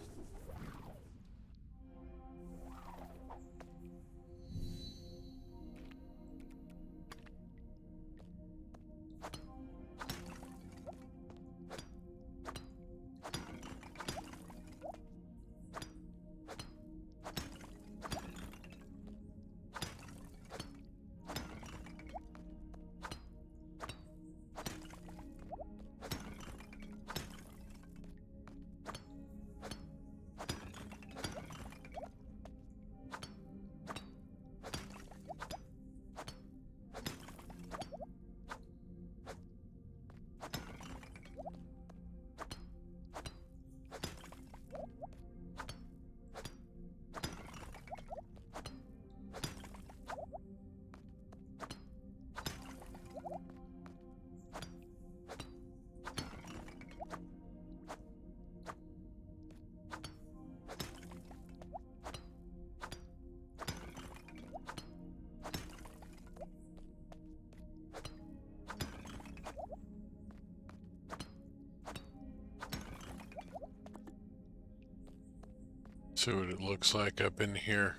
S1: See what it looks like up in here.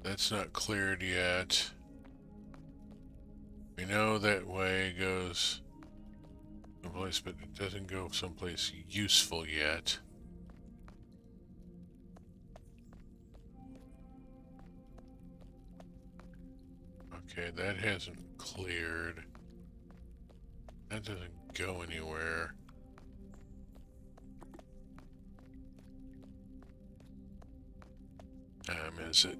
S1: That's not cleared yet. We know that way goes someplace, but it doesn't go someplace useful yet. Okay, that hasn't cleared. That doesn't go anywhere. Is it?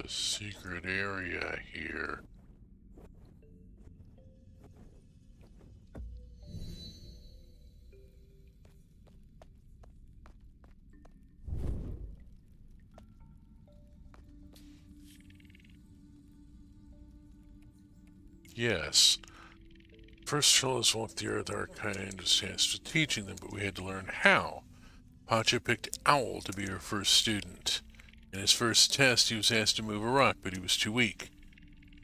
S1: a secret area here. Yes. First fellows walked the earth our kind was tasked with teaching them, but we had to learn how. Pacha picked Owl to be her first student. In his first test, he was asked to move a rock, but he was too weak.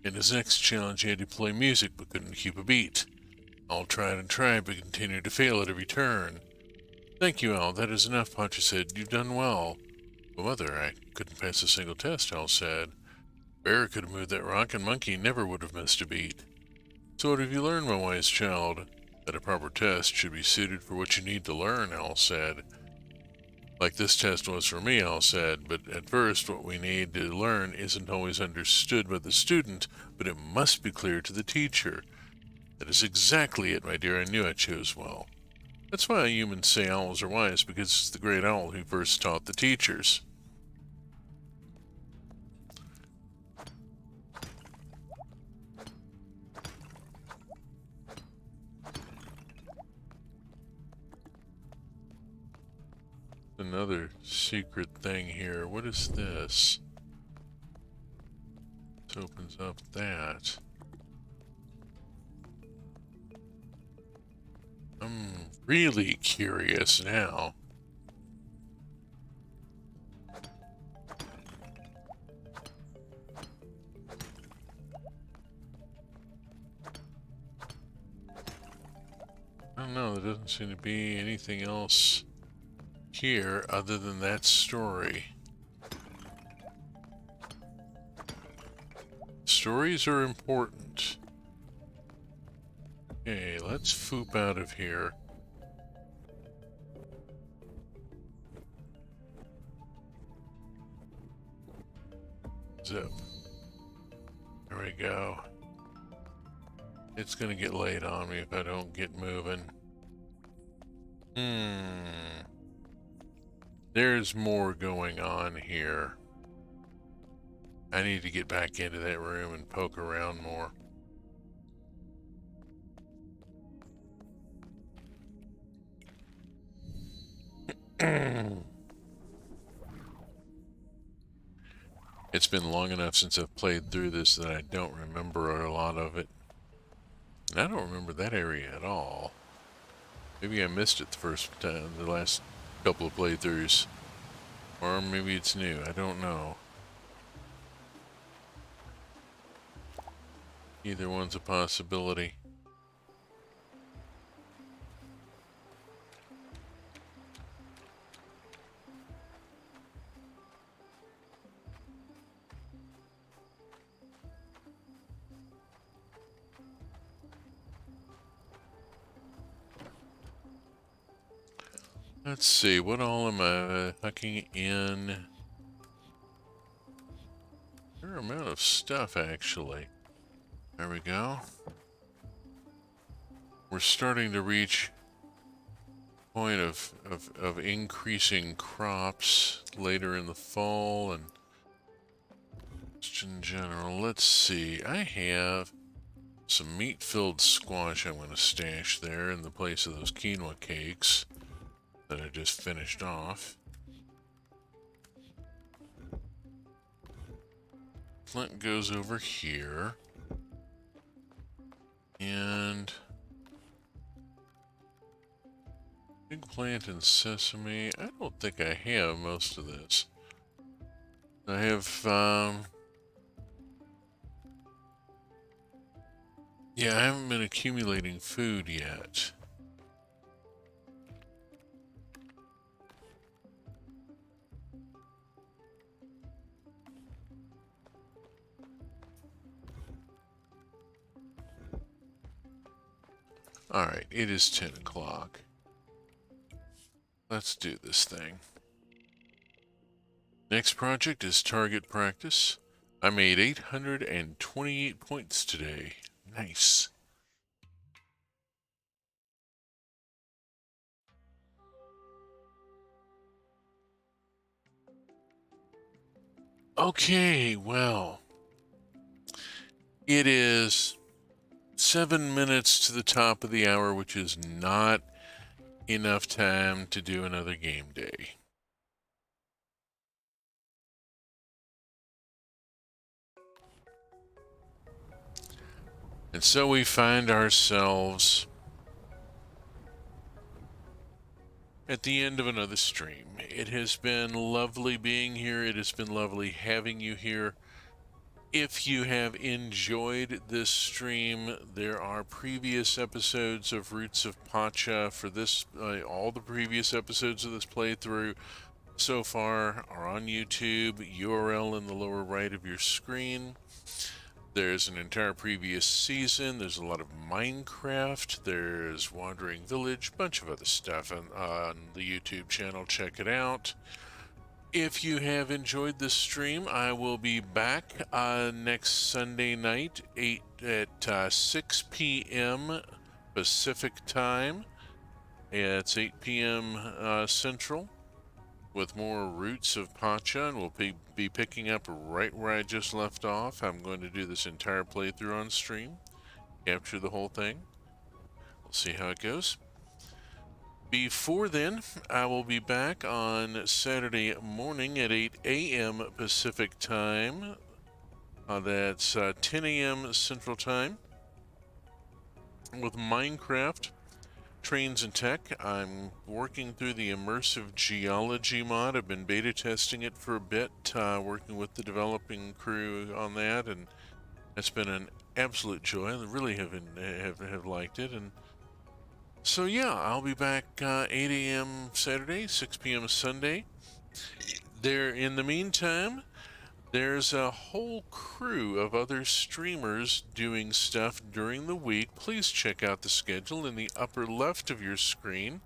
S1: In his next challenge, he had to play music, but couldn't keep a beat. Owl tried and tried, but continued to fail at every turn. Thank you, Owl. That is enough, Pacha said. You've done well. But Mother, I couldn't pass a single test, Owl said. Bear could have moved that rock, and Monkey never would have missed a beat. So what have you learned, my wise child? That a proper test should be suited for what you need to learn, Owl said. Like this test was for me, Owl said, but at first what we need to learn isn't always understood by the student, but it must be clear to the teacher. That is exactly it, my dear. I knew I chose well. That's why humans say owls are wise, because it's the great owl who first taught the teachers. Another secret thing here. What is this? This opens up that. I'm really curious now. I don't know, there doesn't seem to be anything else here other than that story. Stories are important. Okay, let's foop out of here. Zip. There we go. It's gonna get late on me if I don't get moving. There's more going on here. I need to get back into that room and poke around more. It's been long enough since I've played through this that I don't remember a lot of it. And I don't remember that area at all. Maybe I missed it the first time, the last couple of playthroughs. Or maybe it's new, I don't know. Either one's a possibility. Let's see, what all am I hucking in? Fair amount of stuff, actually. There we go. We're starting to reach a point of increasing crops later in the fall and just in general. Let's see, I have some meat-filled squash I'm going to stash there in the place of those quinoa cakes that I just finished off. Flint goes over here. And eggplant and sesame. I don't think I have most of this. I have, yeah, I haven't been accumulating food yet. Alright, it is 10 o'clock. Let's do this thing. Next project is target practice. I made 828 points today. Nice. Okay, well, it is 7 minutes to the top of the hour, which is not enough time to do another game day. And so we find ourselves at the end of another stream. It has been lovely being here. It has been lovely having you here. If you have enjoyed this stream, there are previous episodes of Roots of Pacha for this. All the previous episodes of this playthrough so far are on YouTube, URL in the lower right of your screen. There's an entire previous season. There's a lot of Minecraft. There's Wandering Village, bunch of other stuff on the YouTube channel. Check it out. If you have enjoyed this stream, I will be back next Sunday night, 6 p.m. Pacific time. It's 8 p.m. Central, with more Roots of Pacha, and we'll be picking up right where I just left off. I'm going to do this entire playthrough on stream, capture the whole thing. We'll see how it goes. Before then, I will be back on Saturday morning at 8 a.m. Pacific time. That's 10 a.m. Central time with Minecraft Trains and Tech. I'm working through the immersive geology mod. I've been beta testing it for a bit, working with the developing crew on that, and it's been an absolute joy. I really have liked it. And so yeah, I'll be back 8 a.m. Saturday, 6 p.m. Sunday. There, in the meantime, there's a whole crew of other streamers doing stuff during the week. Please check out the schedule in the upper left of your screen,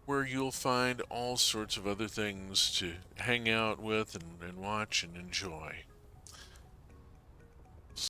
S1: where you'll find all sorts of other things to hang out with and watch and enjoy.